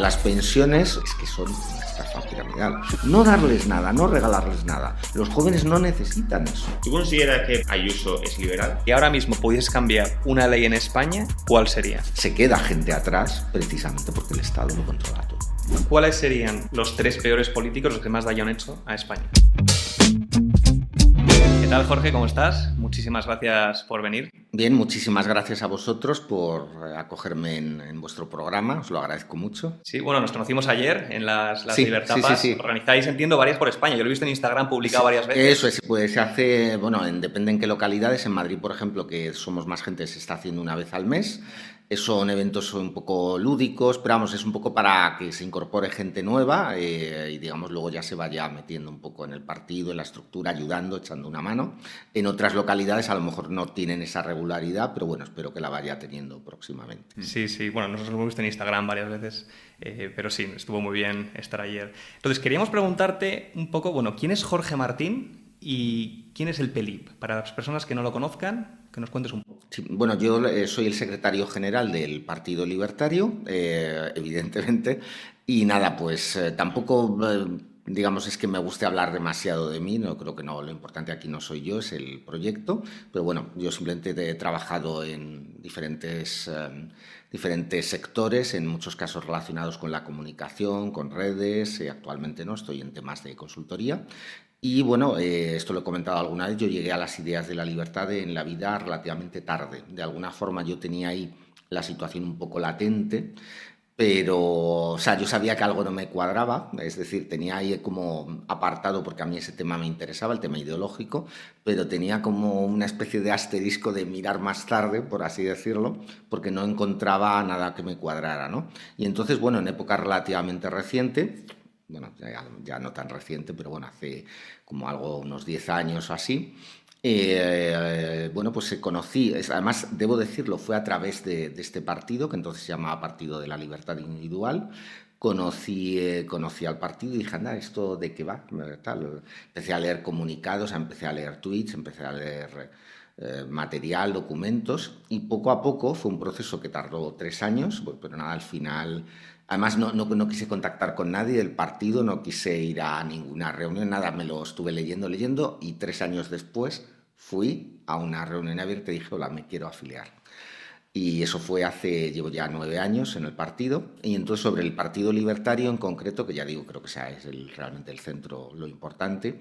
Las pensiones es que son una estafa piramidal. No darles nada, no regalarles nada. Los jóvenes no necesitan eso. ¿Tú consideras que Ayuso es liberal? Si ahora mismo pudieses cambiar una ley en España, ¿cuál sería? Se queda gente atrás precisamente porque el Estado lo controla todo. ¿Cuáles serían los 3 peores políticos los que más daño han hecho a España? ¿Qué tal, Jorge? ¿Cómo estás? Muchísimas gracias por venir. Bien, muchísimas gracias a vosotros por acogerme en vuestro programa, os lo agradezco mucho. Sí, bueno, nos conocimos ayer en las Sí, Libertapas. sí. Organizáis, entiendo, varias por España. Yo lo he visto en Instagram publicado varias veces. Eso es, pues se hace, bueno, depende en qué localidades. En Madrid, por ejemplo, que somos más gente, se está haciendo una vez al mes. Son eventos un poco lúdicos, pero vamos, es un poco para que se incorpore gente nueva y digamos luego ya se vaya metiendo un poco en el partido, en la estructura, ayudando, echando una mano. En otras localidades a lo mejor no tienen esa regularidad, pero bueno, espero que la vaya teniendo próximamente. Sí, bueno, nosotros lo hemos visto en Instagram varias veces, pero sí, estuvo muy bien estar ayer. Entonces, queríamos preguntarte un poco, bueno, ¿quién es Jorge Martín y quién es el PELIP? Para las personas que no lo conozcan, que nos cuentes un poco. Sí, bueno, yo soy el secretario general del Partido Libertario, evidentemente, y nada, pues tampoco, digamos, es que me guste hablar demasiado de mí, no creo que no, lo importante aquí no soy yo, es el proyecto, pero bueno, yo simplemente he trabajado en diferentes sectores, en muchos casos relacionados con la comunicación, con redes, actualmente no, estoy en temas de consultoría. Y bueno, esto lo he comentado alguna vez, yo llegué a las ideas de la libertad en la vida relativamente tarde. De alguna forma yo tenía ahí la situación un poco latente, pero o sea, yo sabía que algo no me cuadraba, es decir, tenía ahí como apartado, porque a mí ese tema me interesaba, el tema ideológico, pero tenía como una especie de asterisco de mirar más tarde, por así decirlo, porque no encontraba nada que me cuadrara, ¿no? Y entonces, bueno, en época relativamente reciente, bueno, ya no tan reciente, pero bueno, hace como algo, unos 10 años o así, bueno, pues conocí, además debo decirlo, fue a través de este partido, que entonces se llamaba Partido de la Libertad Individual. Conocí al partido y dije, anda, ¿esto de qué va? Tal. Empecé a leer comunicados, empecé a leer tweets, empecé a leer material, documentos, y poco a poco fue un proceso que tardó 3 años, pero nada, al final. Además, no quise contactar con nadie del partido, no quise ir a ninguna reunión, nada, me lo estuve leyendo y 3 años después fui a una reunión abierta y dije, hola, me quiero afiliar. Y eso fue llevo ya 9 años en el partido, y entonces sobre el Partido Libertario en concreto, que ya digo, creo que es realmente el centro, lo importante,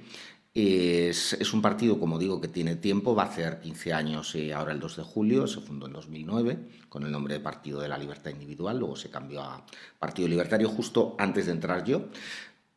es un partido, como digo, que tiene tiempo, va a hacer 15 años ahora el 2 de julio, se fundó en 2009 con el nombre de Partido de la Libertad Individual, luego se cambió a Partido Libertario justo antes de entrar yo.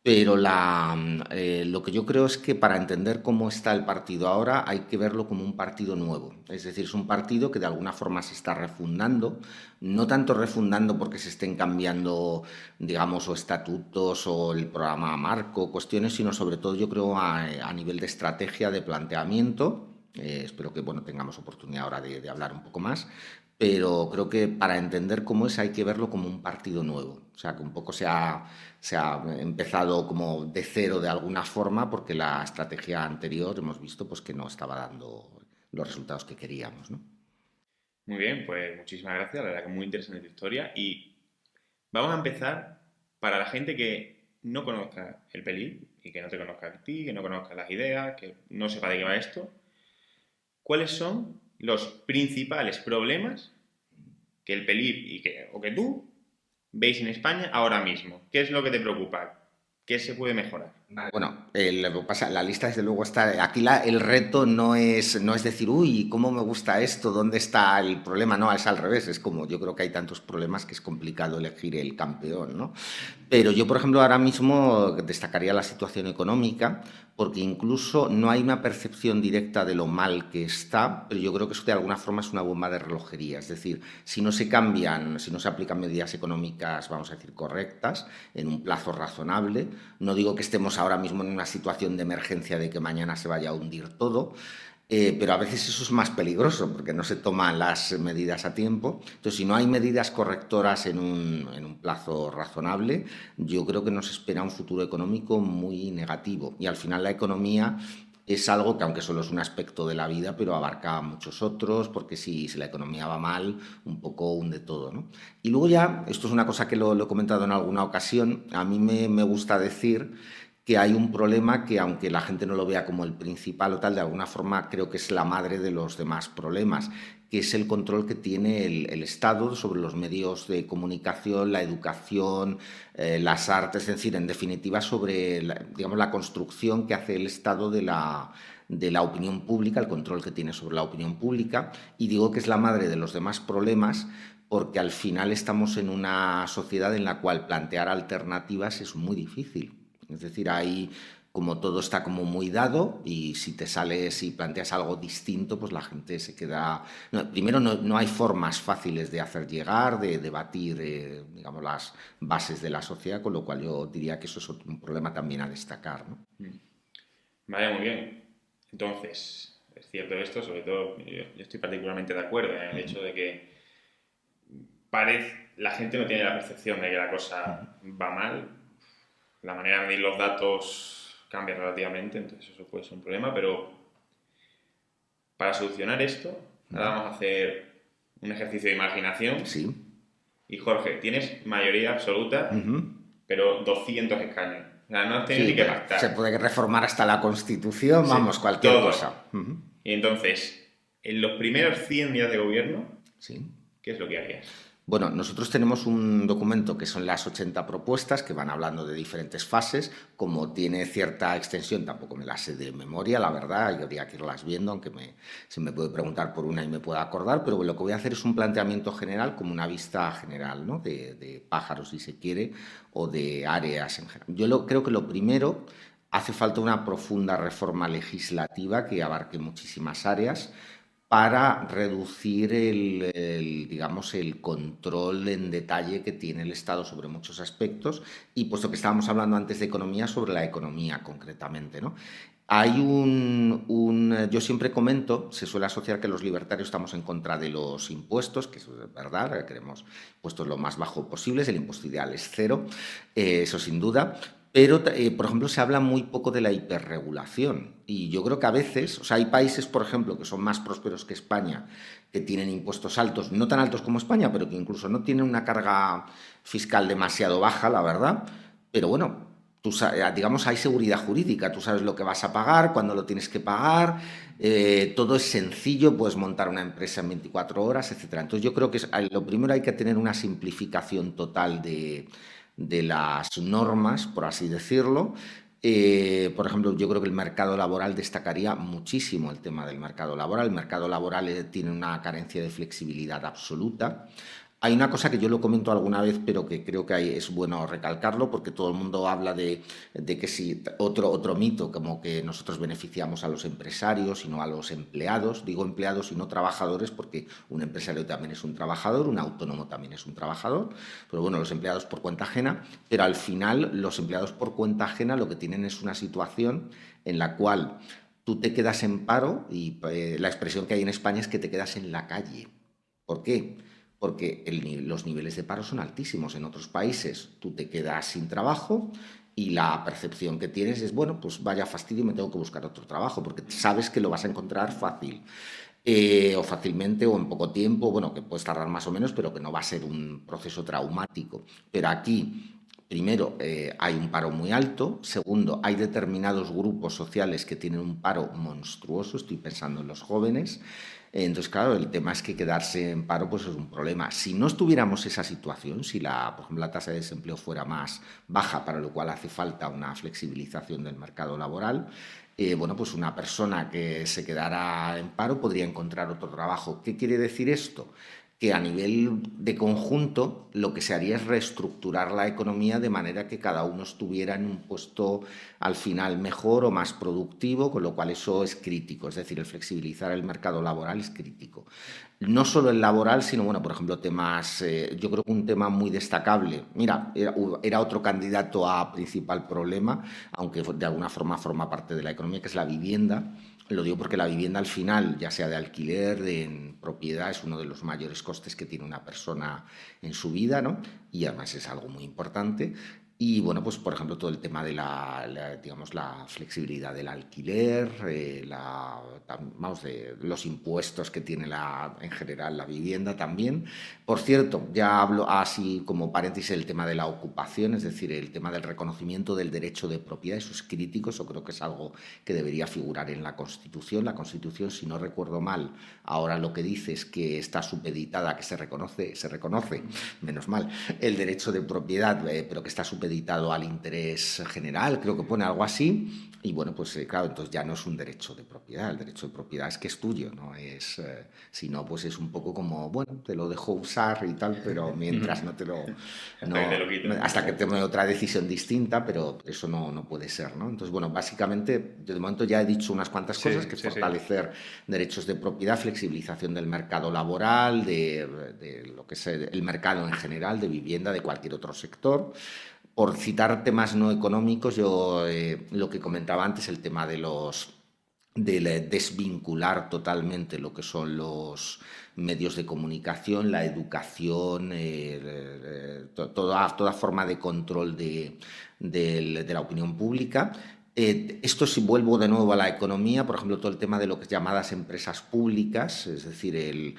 Pero lo que yo creo es que para entender cómo está el partido ahora hay que verlo como un partido nuevo. Es decir, es un partido que de alguna forma se está refundando, no tanto refundando porque se estén cambiando, digamos, o estatutos o el programa marco, cuestiones, sino sobre todo yo creo a nivel de estrategia, de planteamiento. Espero que bueno, tengamos oportunidad ahora de hablar un poco más, pero creo que para entender cómo es hay que verlo como un partido nuevo. O sea, que un poco se ha empezado como de cero de alguna forma, porque la estrategia anterior hemos visto pues, que no estaba dando los resultados que queríamos, ¿no? Muy bien, pues muchísimas gracias, la verdad que muy interesante tu historia. Y vamos a empezar para la gente que no conozca el PELIP y que no te conozca a ti, que no conozca las ideas, que no sepa de qué va esto. ¿Cuáles son los principales problemas que el PELIP o que tú veis en España ahora mismo? ¿Qué es lo que te preocupa? ¿Qué se puede mejorar? Bueno, lo que pasa, la lista desde luego está. Aquí el reto no es decir, uy, ¿cómo me gusta esto? ¿Dónde está el problema? No, es al revés. Es como yo creo que hay tantos problemas que es complicado elegir el campeón, ¿no? Pero yo, por ejemplo, ahora mismo destacaría la situación económica, porque incluso no hay una percepción directa de lo mal que está, pero yo creo que eso de alguna forma es una bomba de relojería. Es decir, si no se aplican medidas económicas, vamos a decir, correctas, en un plazo razonable, no digo que estemos ahora mismo en una situación de emergencia de que mañana se vaya a hundir todo, pero a veces eso es más peligroso porque no se toman las medidas a tiempo. Entonces, si no hay medidas correctoras en un plazo razonable, yo creo que nos espera un futuro económico muy negativo. Y al final la economía es algo que, aunque solo es un aspecto de la vida, pero abarca muchos otros, porque si la economía va mal, un poco hunde todo, ¿no? Y luego ya, esto es una cosa que lo he comentado en alguna ocasión, a mí me gusta decir que hay un problema que, aunque la gente no lo vea como el principal o tal, de alguna forma creo que es la madre de los demás problemas, que es el control que tiene el Estado sobre los medios de comunicación, la educación, las artes, es decir, en definitiva sobre digamos, la construcción que hace el Estado de la opinión pública, el control que tiene sobre la opinión pública, y digo que es la madre de los demás problemas porque al final estamos en una sociedad en la cual plantear alternativas es muy difícil. Es decir, ahí como todo está como muy dado y si te sales y planteas algo distinto, pues la gente se queda... No, primero, no hay formas fáciles de hacer llegar, de debatir, digamos, las bases de la sociedad, con lo cual yo diría que eso es un problema también a destacar, ¿no? Vale, muy bien. Entonces, es cierto esto, sobre todo, yo estoy particularmente de acuerdo en el hecho de que la gente no tiene la percepción de que la cosa va mal. La manera de medir los datos cambia relativamente, entonces eso puede ser un problema, pero para solucionar esto, ahora vamos a hacer un ejercicio de imaginación. Sí. Y Jorge, tienes mayoría absoluta, pero 200 escaños. O sea, no has tenido Sí, ni que pactar. se puede reformar hasta la Constitución, Sí, vamos, cualquier todo. cosa. Y entonces, en los primeros 100 días de gobierno, Sí. ¿qué es lo que harías? Bueno, nosotros tenemos un documento que son las 80 propuestas que van hablando de diferentes fases. Como tiene cierta extensión, tampoco me las sé de memoria, la verdad, y habría que irlas viendo, aunque se me puede preguntar por una y me pueda acordar, pero lo que voy a hacer es un planteamiento general, como una vista general, ¿no? de pájaros, si se quiere, o de áreas en general. Creo que lo primero, hace falta una profunda reforma legislativa que abarque muchísimas áreas, para reducir digamos, el control en detalle que tiene el Estado sobre muchos aspectos y, puesto que estábamos hablando antes de economía, sobre la economía concretamente, ¿no? Hay yo siempre comento, se suele asociar que los libertarios estamos en contra de los impuestos, que eso es verdad, queremos impuestos lo más bajo posibles, el impuesto ideal es cero, eso sin duda. Pero, por ejemplo, se habla muy poco de la hiperregulación y yo creo que a veces, o sea, hay países, por ejemplo, que son más prósperos que España, que tienen impuestos altos, no tan altos como España, pero que incluso no tienen una carga fiscal demasiado baja, la verdad, pero bueno, digamos, hay seguridad jurídica, tú sabes lo que vas a pagar, cuándo lo tienes que pagar, todo es sencillo, puedes montar una empresa en 24 horas, etcétera. Entonces yo creo que lo primero hay que tener una simplificación total de las normas, por así decirlo. Por ejemplo, yo creo que el mercado laboral destacaría muchísimo el tema del mercado laboral. El mercado laboral tiene una carencia de flexibilidad absoluta. Hay una cosa que yo lo comento alguna vez, pero que creo que es bueno recalcarlo, porque todo el mundo habla de que si otro mito, como que nosotros beneficiamos a los empresarios y no a los empleados. Digo empleados y no trabajadores, porque un empresario también es un trabajador, un autónomo también es un trabajador, pero bueno, los empleados por cuenta ajena. Pero al final, los empleados por cuenta ajena lo que tienen es una situación en la cual tú te quedas en paro y la expresión que hay en España es que te quedas en la calle. ¿Por qué? Porque los niveles de paro son altísimos en otros países. Tú te quedas sin trabajo y la percepción que tienes es, bueno, pues vaya fastidio, me tengo que buscar otro trabajo, porque sabes que lo vas a encontrar fácil. O fácilmente o en poco tiempo, bueno, que puedes tardar más o menos, pero que no va a ser un proceso traumático. Pero aquí, primero, hay un paro muy alto. Segundo, hay determinados grupos sociales que tienen un paro monstruoso. Estoy pensando en los jóvenes. Entonces, claro, el tema es que quedarse en paro pues es un problema. Si no estuviéramos esa situación, si por ejemplo, la tasa de desempleo fuera más baja, para lo cual hace falta una flexibilización del mercado laboral, bueno, pues una persona que se quedara en paro podría encontrar otro trabajo. ¿Qué quiere decir esto? Que a nivel de conjunto lo que se haría es reestructurar la economía de manera que cada uno estuviera en un puesto al final mejor o más productivo, con lo cual eso es crítico, es decir, el flexibilizar el mercado laboral es crítico. No solo el laboral, sino, bueno, por ejemplo, temas, yo creo que un tema muy destacable, mira, era otro candidato a principal problema, aunque de alguna forma forma parte de la economía, que es la vivienda. Lo digo porque la vivienda al final, ya sea de alquiler, en propiedad, es uno de los mayores costes que tiene una persona en su vida, ¿no? Y además es algo muy importante. Y bueno, pues por ejemplo todo el tema de digamos, la flexibilidad del alquiler, vamos, de los impuestos que tiene en general la vivienda también. Por cierto, ya hablo así como paréntesis el tema de la ocupación, es decir, el tema del reconocimiento del derecho de propiedad, eso es crítico, eso creo que es algo que debería figurar en la Constitución. La Constitución, si no recuerdo mal, ahora lo que dice es que está supeditada, que se reconoce, menos mal, el derecho de propiedad, pero que está supeditado al interés general, creo que pone algo así, y bueno, pues claro, entonces ya no es un derecho de propiedad, el derecho de propiedad es que es tuyo, no es, si no, pues es un poco como, bueno, te lo dejo usar y tal, pero mientras no te lo... Hasta que te lo quiten. Hasta que tome otra decisión distinta, pero eso no puede ser, ¿no? Entonces, bueno, básicamente, yo de momento ya he dicho unas cuantas cosas, que es fortalecer derechos de propiedad, flexibilización del mercado laboral, de lo que es el mercado en general, de vivienda, de cualquier otro sector. Por citar temas no económicos, yo lo que comentaba antes, el tema de desvincular totalmente lo que son los medios de comunicación, la educación, toda forma de control de la opinión pública. Esto, si vuelvo de nuevo a la economía, por ejemplo, todo el tema de lo que es llamadas empresas públicas, es decir,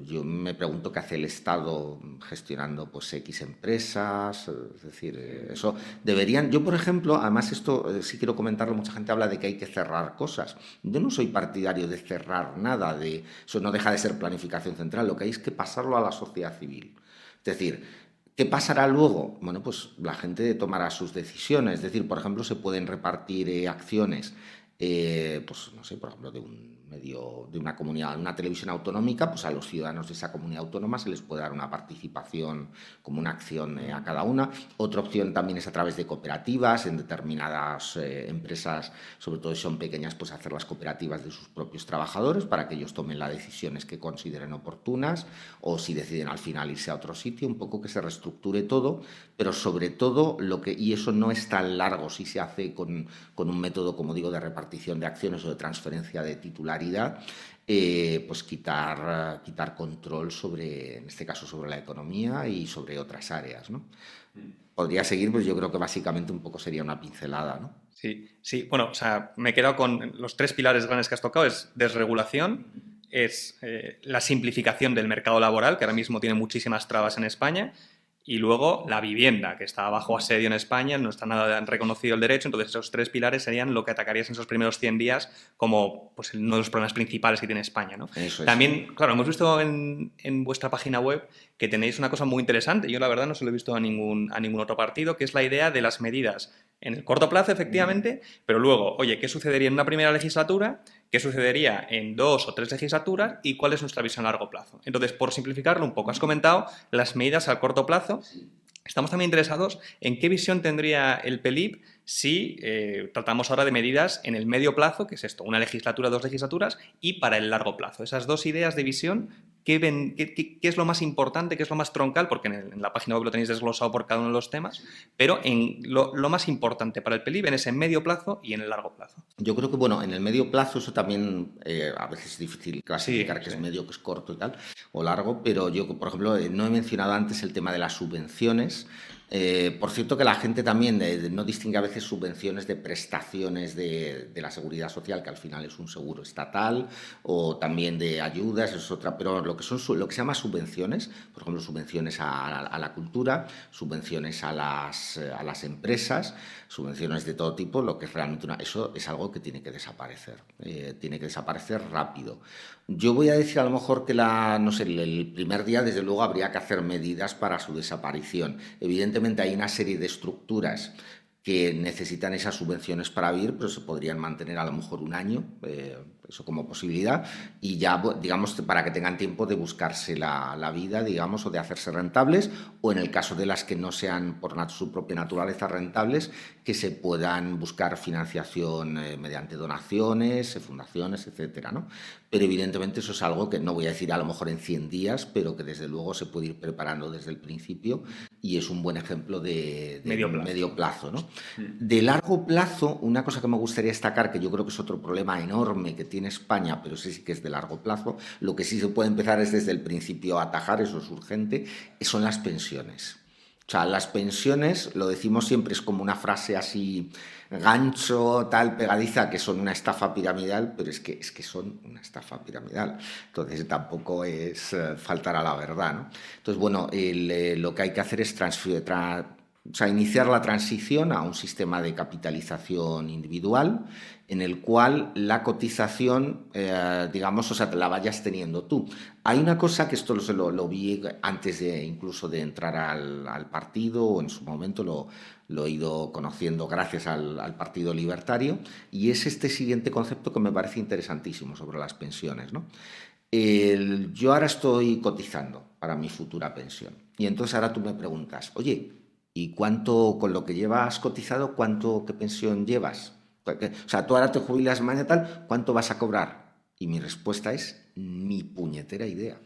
yo me pregunto qué hace el Estado gestionando pues X empresas, es decir, eso deberían... Yo, por ejemplo, además esto sí quiero comentarlo, mucha gente habla de que hay que cerrar cosas. Yo no soy partidario de cerrar nada, eso no deja de ser planificación central, lo que hay es que pasarlo a la sociedad civil. Es decir, ¿qué pasará luego? Bueno, pues la gente tomará sus decisiones, es decir, por ejemplo, se pueden repartir acciones, pues no sé, por ejemplo, de un medio, de una comunidad, una televisión autonómica, pues a los ciudadanos de esa comunidad autónoma se les puede dar una participación como una acción a cada una. Otra opción también es a través de cooperativas, en determinadas empresas, sobre todo si son pequeñas, pues hacer las cooperativas de sus propios trabajadores para que ellos tomen las decisiones que consideren oportunas, o si deciden al final irse a otro sitio, un poco que se reestructure todo, pero sobre todo y eso no es tan largo si se hace con un método, como digo, de repartición de acciones o de transferencia de titularidad, pues quitar control sobre, en este caso, sobre la economía y sobre otras áreas, ¿no? Podría seguir, pues yo creo que básicamente un poco sería una pincelada, ¿no? Sí. Bueno, o sea, me he quedado con los tres pilares grandes que has tocado. Es desregulación, es la simplificación del mercado laboral, que ahora mismo tiene muchísimas trabas en España, y luego la vivienda, que está bajo asedio en España, no está nada reconocido el derecho. Entonces esos tres pilares serían lo que atacarías en esos primeros 100 días como pues, uno de los problemas principales que tiene España, ¿no? Eso es. También, claro, hemos visto en vuestra página web que tenéis una cosa muy interesante. Yo la verdad no se lo he visto a ningún otro partido, que es la idea de las medidas en el corto plazo, efectivamente, pero luego, oye, ¿qué sucedería en una primera legislatura? ¿Qué sucedería en 2 o 3 legislaturas? ¿Y cuál es nuestra visión a largo plazo? Entonces, por simplificarlo un poco, has comentado las medidas a corto plazo. Estamos también interesados en qué visión tendría el PELIP si tratamos ahora de medidas en el medio plazo, que es esto, una legislatura, 2 legislaturas, y para el largo plazo. Esas dos ideas de visión, ¿qué es lo más importante, qué es lo más troncal? Porque en la página web lo tenéis desglosado por cada uno de los temas, pero en lo más importante para el PELIP en ese medio plazo y en el largo plazo. Yo creo que, bueno, en el medio plazo eso también a veces es difícil clasificar que es medio, que es corto y tal, o largo, pero yo, por ejemplo, no he mencionado antes el tema de las subvenciones. Por cierto que la gente también no distingue a veces subvenciones de prestaciones de la seguridad social, que al final es un seguro estatal, o también de ayudas, es otra, pero lo que se llama subvenciones, por ejemplo, subvenciones a la cultura, subvenciones a las empresas, subvenciones de todo tipo, lo que es realmente eso es algo que tiene que desaparecer rápido. Yo voy a decir a lo mejor que no sé, el primer día desde luego habría que hacer medidas para su desaparición. Evidentemente hay una serie de estructuras que necesitan esas subvenciones para vivir, pero se podrían mantener a lo mejor un año, eso como posibilidad, y ya, digamos, para que tengan tiempo de buscarse la vida, digamos, o de hacerse rentables, o en el caso de las que no sean por su propia naturaleza rentables, que se puedan buscar financiación mediante donaciones, fundaciones, etcétera, ¿no? Pero evidentemente eso es algo que no voy a decir a lo mejor en 100 días, pero que desde luego se puede ir preparando desde el principio y es un buen ejemplo de medio plazo, ¿no? De largo plazo, una cosa que me gustaría destacar, que yo creo que es otro problema enorme que tiene España, pero ese sí que es de largo plazo, lo que sí se puede empezar es desde el principio a atajar, eso es urgente, son las pensiones. O sea, las pensiones, lo decimos siempre, es como una frase así, gancho, tal, pegadiza, que son una estafa piramidal, pero es que son una estafa piramidal. Entonces tampoco es faltar a la verdad, ¿no? Entonces, bueno, lo que hay que hacer es o sea, iniciar la transición a un sistema de capitalización individual en el cual la cotización, digamos, o sea, la vayas teniendo tú. Hay una cosa que esto lo vi antes de incluso de entrar al partido, o en su momento lo he ido conociendo gracias al Partido Libertario, y es este siguiente concepto que me parece interesantísimo sobre las pensiones, ¿no? Yo ahora estoy cotizando para mi futura pensión. Y entonces ahora tú me preguntas, oye, ¿y cuánto, con lo que llevas cotizado, qué pensión llevas? O sea, tú ahora te jubilas mañana tal, ¿cuánto vas a cobrar? Y mi respuesta es ni puñetera idea.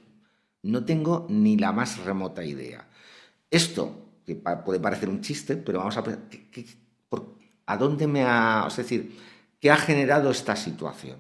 No tengo ni la más remota idea. Esto, que puede parecer un chiste, pero vamos a ver, ¿a dónde es decir, qué ha generado esta situación?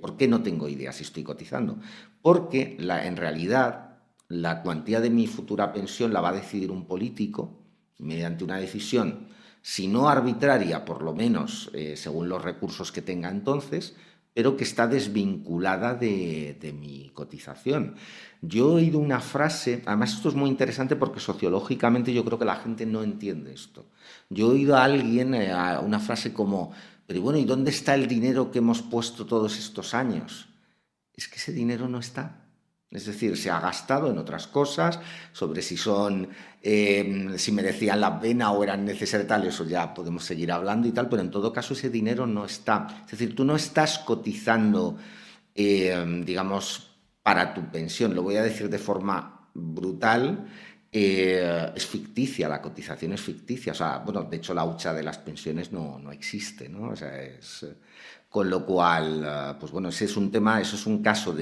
¿Por qué no tengo idea si estoy cotizando? Porque en realidad la cuantía de mi futura pensión la va a decidir un político mediante una decisión, si no arbitraria, por lo menos según los recursos que tenga entonces, pero que está desvinculada de mi cotización. Yo he oído una frase, además esto es muy interesante porque sociológicamente yo creo que la gente no entiende esto. Yo he oído a alguien una frase como, pero bueno, ¿y dónde está el dinero que hemos puesto todos estos años? Es que ese dinero no está. Es decir, se ha gastado en otras cosas, sobre si merecían la pena o eran necesarias tal, eso ya podemos seguir hablando y tal, pero en todo caso ese dinero no está. Es decir, tú no estás cotizando, digamos, para tu pensión. Lo voy a decir de forma brutal. Es ficticia, la cotización es ficticia. O sea, bueno, de hecho la hucha de las pensiones no existe, ¿no? O sea, con lo cual, pues bueno, ese es un tema, eso es un caso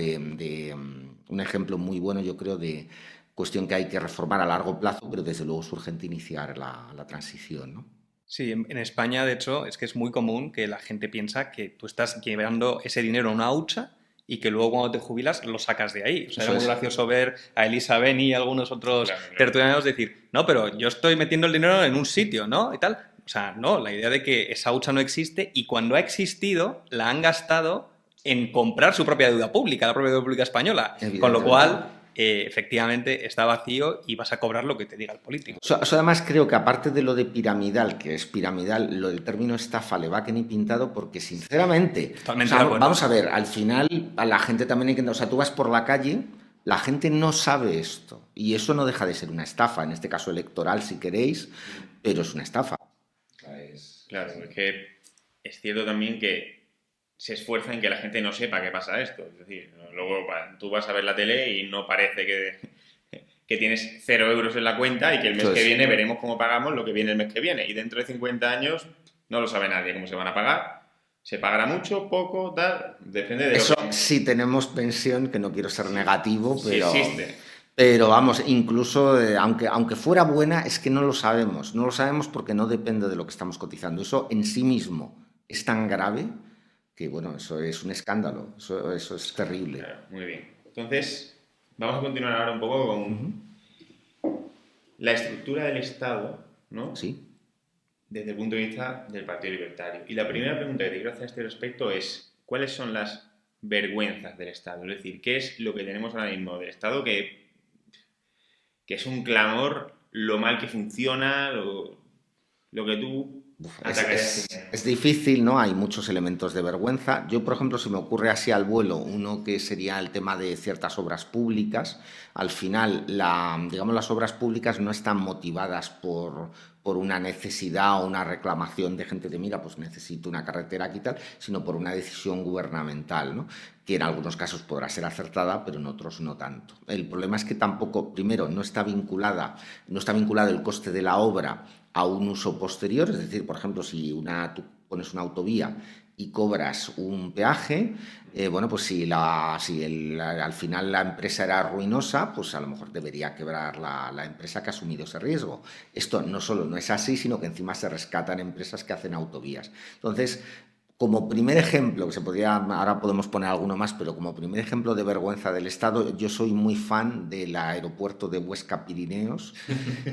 un ejemplo muy bueno, yo creo, de cuestión que hay que reformar a largo plazo, pero desde luego es urgente iniciar la transición, ¿no? Sí, en España, de hecho, es que es muy común que la gente piensa que tú estás llevando ese dinero a una hucha y que luego cuando te jubilas lo sacas de ahí. O sea, Eso era muy es. gracioso ver a Elisa Beni y algunos otros Claro, claro. tertulianos decir, no, pero yo estoy metiendo el dinero en un sitio, ¿no? Y tal. O sea, no, la idea de que esa hucha no existe y cuando ha existido la han gastado en comprar su propia deuda pública, la propia deuda pública española. Con lo cual, efectivamente, está vacío y vas a cobrar lo que te diga el político. Eso además creo que aparte de lo de piramidal, que es piramidal, lo del término estafa le va que ni pintado porque sinceramente, Totalmente o sea, de acuerdo. vamos a ver, al final a la gente también hay que, o sea, tú vas por la calle, la gente no sabe esto y eso no deja de ser una estafa, en este caso electoral si queréis, pero es una estafa. Claro, es que es cierto también que se esfuerza en que la gente no sepa qué pasa esto. Es decir, luego tú vas a ver la tele y no parece que tienes 0 euros en la cuenta y que el mes que viene veremos cómo pagamos lo que viene el mes que viene. Y dentro de 50 años no lo sabe nadie cómo se van a pagar. ¿Se pagará mucho, poco, tal? Depende de eso. Si tenemos pensión, que no quiero ser negativo, pero... Sí existe. Pero vamos, incluso aunque fuera buena, es que no lo sabemos. No lo sabemos porque no depende de lo que estamos cotizando. Eso en sí mismo es tan grave que, bueno, eso es un escándalo. Eso es terrible. Claro, muy bien. Entonces, vamos a continuar ahora un poco con la estructura del Estado, ¿no? Sí. Desde el punto de vista del Partido Libertario. Y la primera pregunta que te quiero hacer a este respecto es, ¿cuáles son las vergüenzas del Estado? Es decir, ¿qué es lo que tenemos ahora mismo del Estado que es un clamor lo mal que funciona, lo que tú atacarías? Es difícil, ¿no? Hay muchos elementos de vergüenza. Yo, por ejemplo, se me ocurre así al vuelo uno que sería el tema de ciertas obras públicas. Al final, digamos, las obras públicas no están motivadas por una necesidad o una reclamación de gente de, mira, pues necesito una carretera aquí y tal, sino por una decisión gubernamental, ¿no? Que en algunos casos podrá ser acertada, pero en otros no tanto. El problema es que tampoco, primero, no está vinculado el coste de la obra a un uso posterior, es decir, por ejemplo, si tú pones una autovía y cobras un peaje, bueno, pues si al final la empresa era ruinosa, pues a lo mejor debería quebrar la empresa que ha asumido ese riesgo. Esto no solo no es así, sino que encima se rescatan empresas que hacen autovías. Entonces, como primer ejemplo, que se podría, ahora podemos poner alguno más, pero como primer ejemplo de vergüenza del Estado, yo soy muy fan del aeropuerto de Huesca Pirineos,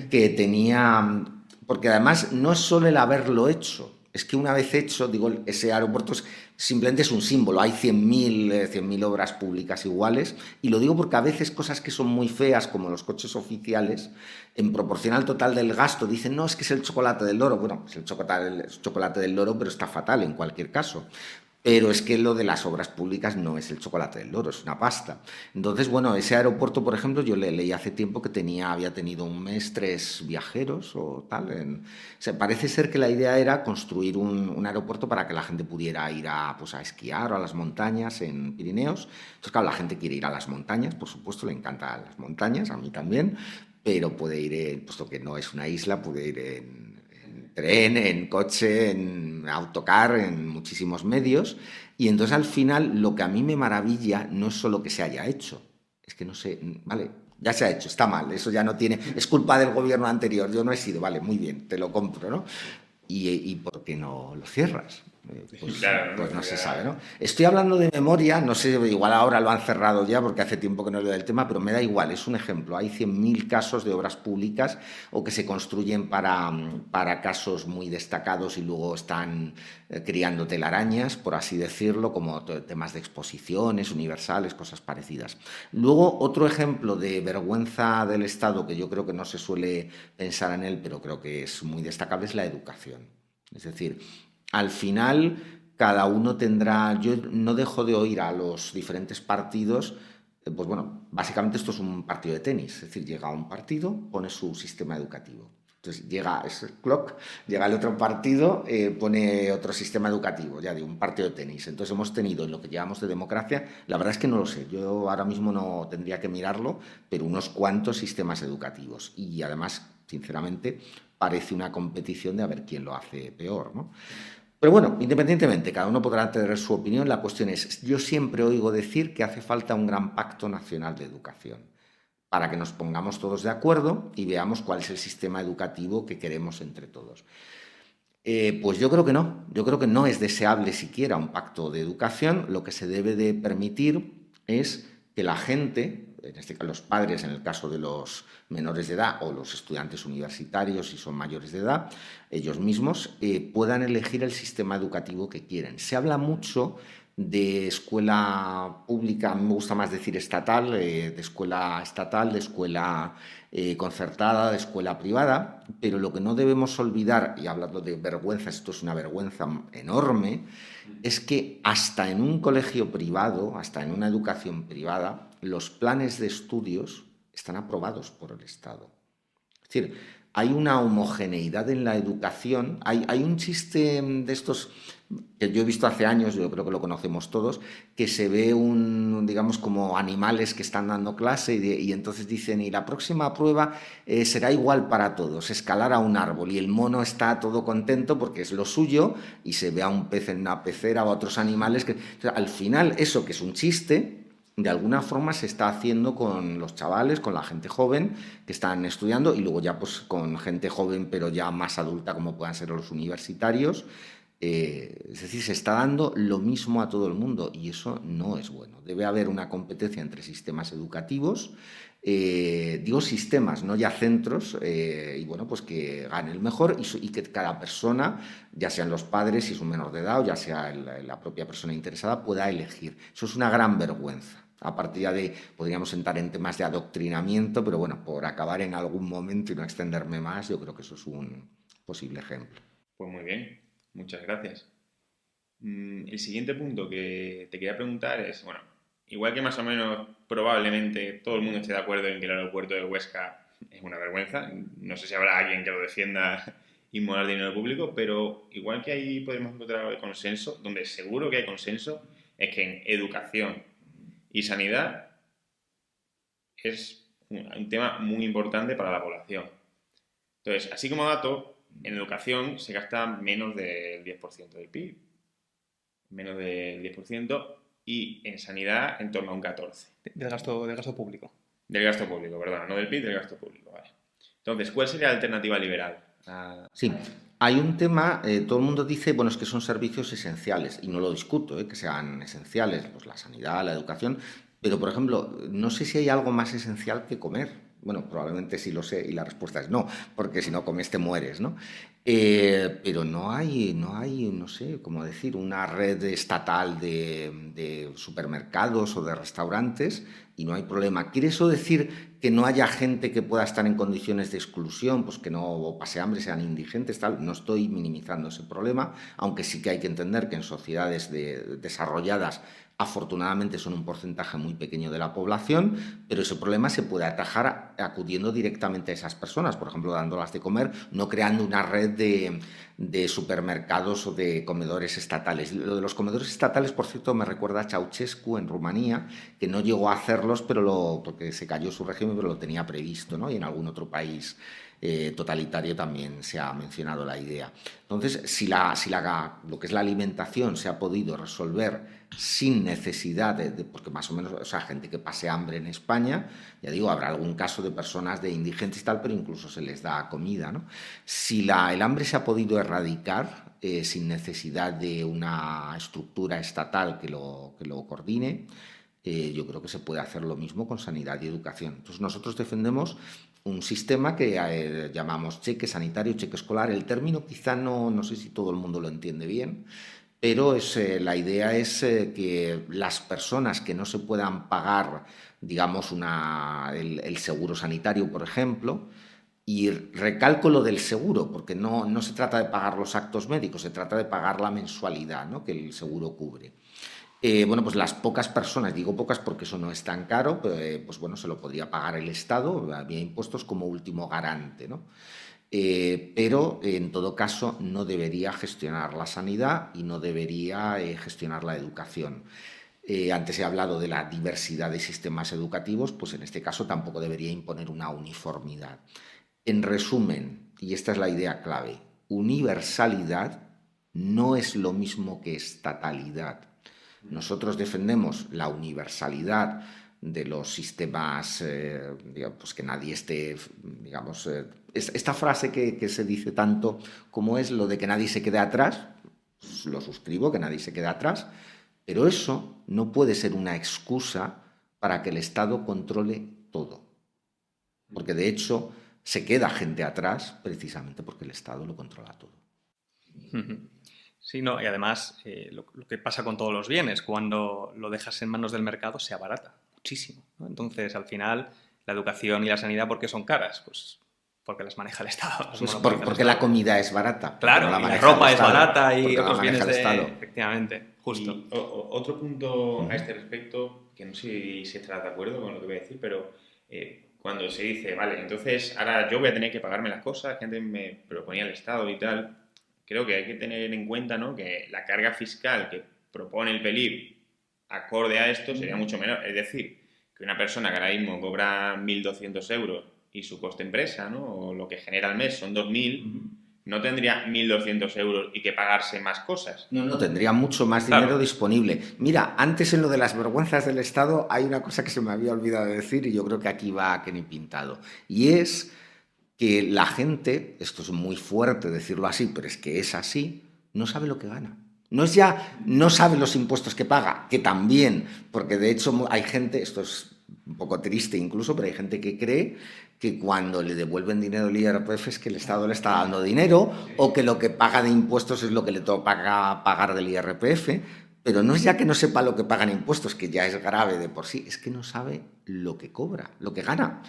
que tenía, porque además no es solo el haberlo hecho, es que una vez hecho, digo, ese aeropuerto simplemente es un símbolo, hay 100.000 obras públicas iguales, y lo digo porque a veces cosas que son muy feas, como los coches oficiales, en proporción al total del gasto, dicen, no, es que es el chocolate del loro. Bueno, es el chocolate del loro, pero está fatal en cualquier caso. Pero es que lo de las obras públicas no es el chocolate del loro, es una pasta. Entonces, bueno, ese aeropuerto, por ejemplo, yo leí hace tiempo que había tenido un mes 3 viajeros o tal. O sea, parece ser que la idea era construir un aeropuerto para que la gente pudiera ir pues, a esquiar o a las montañas en Pirineos. Entonces, claro, la gente quiere ir a las montañas, por supuesto, le encantan las montañas, a mí también, pero puede ir, puesto que no es una isla, puede ir en tren, en coche, en autocar, en muchísimos medios. Y entonces al final lo que a mí me maravilla no es solo que se haya hecho, es que no sé, vale, ya se ha hecho, está mal, eso ya no tiene, es culpa del gobierno anterior, yo no he sido, vale, muy bien, te lo compro, ¿no? ¿Y por qué no lo cierras? Claro, Pues ¿no? no se sabe, ¿no? Estoy hablando de memoria, no sé, igual ahora lo han cerrado ya porque hace tiempo que no leo del tema, pero me da igual, es un ejemplo. Hay 100.000 casos de obras públicas o que se construyen para casos muy destacados y luego están criando telarañas, por así decirlo, como temas de exposiciones universales, cosas parecidas. Luego, otro ejemplo de vergüenza del Estado que yo creo que no se suele pensar en él, pero creo que es muy destacable, es la educación. Es decir, al final cada uno tendrá, yo no dejo de oír a los diferentes partidos, pues bueno, básicamente esto es un partido de tenis, es decir, llega un partido, pone su sistema educativo. Entonces llega ese clock, llega el otro partido, pone otro sistema educativo, ya de un partido de tenis. Entonces hemos tenido en lo que llevamos de democracia, la verdad es que no lo sé, yo ahora mismo no tendría que mirarlo, pero unos cuantos sistemas educativos. Y además, sinceramente, parece una competición de a ver quién lo hace peor, ¿no? Pero bueno, independientemente, cada uno podrá tener su opinión, la cuestión es, yo siempre oigo decir que hace falta un gran pacto nacional de educación para que nos pongamos todos de acuerdo y veamos cuál es el sistema educativo que queremos entre todos. Pues yo creo que no es deseable siquiera un pacto de educación, lo que se debe de permitir es que la gente, en este caso los padres en el caso de los menores de edad o los estudiantes universitarios si son mayores de edad, ellos mismos puedan elegir el sistema educativo que quieren. Se habla mucho de escuela pública, a mí me gusta más decir estatal, de escuela estatal, de escuela concertada, de escuela privada, pero lo que no debemos olvidar, y hablando de vergüenza, esto es una vergüenza enorme, es que hasta en un colegio privado, hasta en una educación privada, los planes de estudios están aprobados por el Estado. Es decir, hay una homogeneidad en la educación. Hay un chiste de estos que yo he visto hace años, yo creo que lo conocemos todos, que se ve digamos, como animales que están dando clase y entonces dicen, y la próxima prueba será igual para todos, escalar a un árbol, y el mono está todo contento porque es lo suyo y se ve a un pez en una pecera o a otros animales que, o sea, al final eso que es un chiste de alguna forma se está haciendo con los chavales, con la gente joven que están estudiando y luego ya pues con gente joven pero ya más adulta como puedan ser los universitarios. Es decir, se está dando lo mismo a todo el mundo y eso no es bueno. Debe haber una competencia entre sistemas educativos, digo sistemas, no ya centros, y bueno, pues que gane el mejor y que cada persona, ya sean los padres, si es un menor de edad o ya sea la propia persona interesada, pueda elegir. Eso es una gran vergüenza. A partir de, podríamos entrar en temas de adoctrinamiento, pero bueno, por acabar en algún momento y no extenderme más, yo creo que eso es un posible ejemplo. Pues muy bien, muchas gracias. El siguiente punto que te quería preguntar es, bueno, igual que más o menos probablemente todo el mundo esté de acuerdo en que el aeropuerto de Huesca es una vergüenza, no sé si habrá alguien que lo defienda inmolar dinero público, pero igual que ahí podemos encontrar el consenso, donde seguro que hay consenso, es que en educación y sanidad es un tema muy importante para la población. Entonces, así como dato, en educación se gasta menos del 10% del PIB, menos del 10%, y en sanidad en torno a un 14%. Del gasto público. Del gasto público, perdón, no del PIB, del gasto público, vale. Entonces, ¿cuál sería la alternativa liberal? Sí, Hay un tema, todo el mundo dice, bueno, es que son servicios esenciales, y no lo discuto, que sean esenciales, pues la sanidad, la educación, pero por ejemplo, no sé si hay algo más esencial que comer. Bueno, probablemente sí lo sé, y la respuesta es no, porque si no comes te mueres, ¿no? Pero no hay, no sé, cómo decir, una red estatal de supermercados o de restaurantes y no hay problema. ¿Quiere eso decir que no haya gente que pueda estar en condiciones de exclusión, pues que no pase hambre, sean indigentes, tal? No estoy minimizando ese problema, aunque sí que hay que entender que en sociedades desarrolladas afortunadamente son un porcentaje muy pequeño de la población, pero ese problema se puede atajar acudiendo directamente a esas personas, por ejemplo, dándolas de comer, no creando una red de supermercados o de comedores estatales. Lo de los comedores estatales, por cierto, me recuerda a Ceausescu en Rumanía, que no llegó a hacerlos porque se cayó su régimen, pero lo tenía previsto, ¿no? Y en algún otro país totalitario también se ha mencionado la idea. Entonces, si lo que es la alimentación se ha podido resolver sin necesidad porque más o menos, o sea, gente que pase hambre en España, ya digo, habrá algún caso de personas de indigentes y tal, pero incluso se les da comida, ¿no? Si el hambre se ha podido erradicar sin necesidad de una estructura estatal que lo coordine, yo creo que se puede hacer lo mismo con sanidad y educación. Entonces nosotros defendemos un sistema que llamamos cheque sanitario, cheque escolar. El término quizá no sé si todo el mundo lo entiende bien, pero la idea es que las personas que no se puedan pagar, digamos, el seguro sanitario, por ejemplo, y recalco lo del seguro, porque no se trata de pagar los actos médicos, se trata de pagar la mensualidad, ¿no?, que el seguro cubre. Bueno, pues las pocas personas, digo pocas porque eso no es tan caro, pues bueno, se lo podría pagar el Estado, había impuestos como último garante, ¿no? Pero en todo caso no debería gestionar la sanidad y no debería gestionar la educación. Antes he hablado de la diversidad de sistemas educativos, pues en este caso tampoco debería imponer una uniformidad. En resumen, y esta es la idea clave, universalidad no es lo mismo que estatalidad. Nosotros defendemos la universalidad de los sistemas, digamos, pues que nadie esté, digamos, esta frase que se dice tanto como es lo de que nadie se quede atrás, pues lo suscribo, que nadie se quede atrás, pero eso no puede ser una excusa para que el Estado controle todo, porque de hecho se queda gente atrás precisamente porque el Estado lo controla todo. Sí, no, y además lo que pasa con todos los bienes, cuando lo dejas en manos del mercado se abarata muchísimo, ¿no? Entonces, al final, la educación y la sanidad, ¿por qué son caras? Pues porque las maneja el Estado. Pues porque la comida es barata. Claro, no y la ropa es barata y otros otros bienes el Estado. Efectivamente, justo. Y otro punto a este respecto, que no sé si estarás de acuerdo con lo que voy a decir, pero cuando se dice, vale, entonces ahora yo voy a tener que pagarme las cosas que antes me proponía el Estado y tal, creo que hay que tener en cuenta, ¿no?, que la carga fiscal que propone el PELIP acorde a esto sería mucho menor. Es decir, que una persona que ahora mismo cobra 1.200 euros y su coste empresa, ¿no?, o lo que genera al mes son 2.000, no tendría 1.200 euros y que pagarse más cosas. No, tendría mucho más dinero disponible. Mira, antes en lo de las vergüenzas del Estado hay una cosa que se me había olvidado de decir y yo creo que aquí va que ni pintado. Y es que la gente, esto es muy fuerte decirlo así, pero es que es así, no sabe lo que gana. No sabe los impuestos que paga, que también, porque de hecho hay gente, esto es un poco triste incluso, pero hay gente que cree que cuando le devuelven dinero del IRPF es que el Estado le está dando dinero o que lo que paga de impuestos es lo que le toca pagar del IRPF, pero no es ya que no sepa lo que pagan impuestos, que ya es grave de por sí, es que no sabe lo que cobra, lo que gana.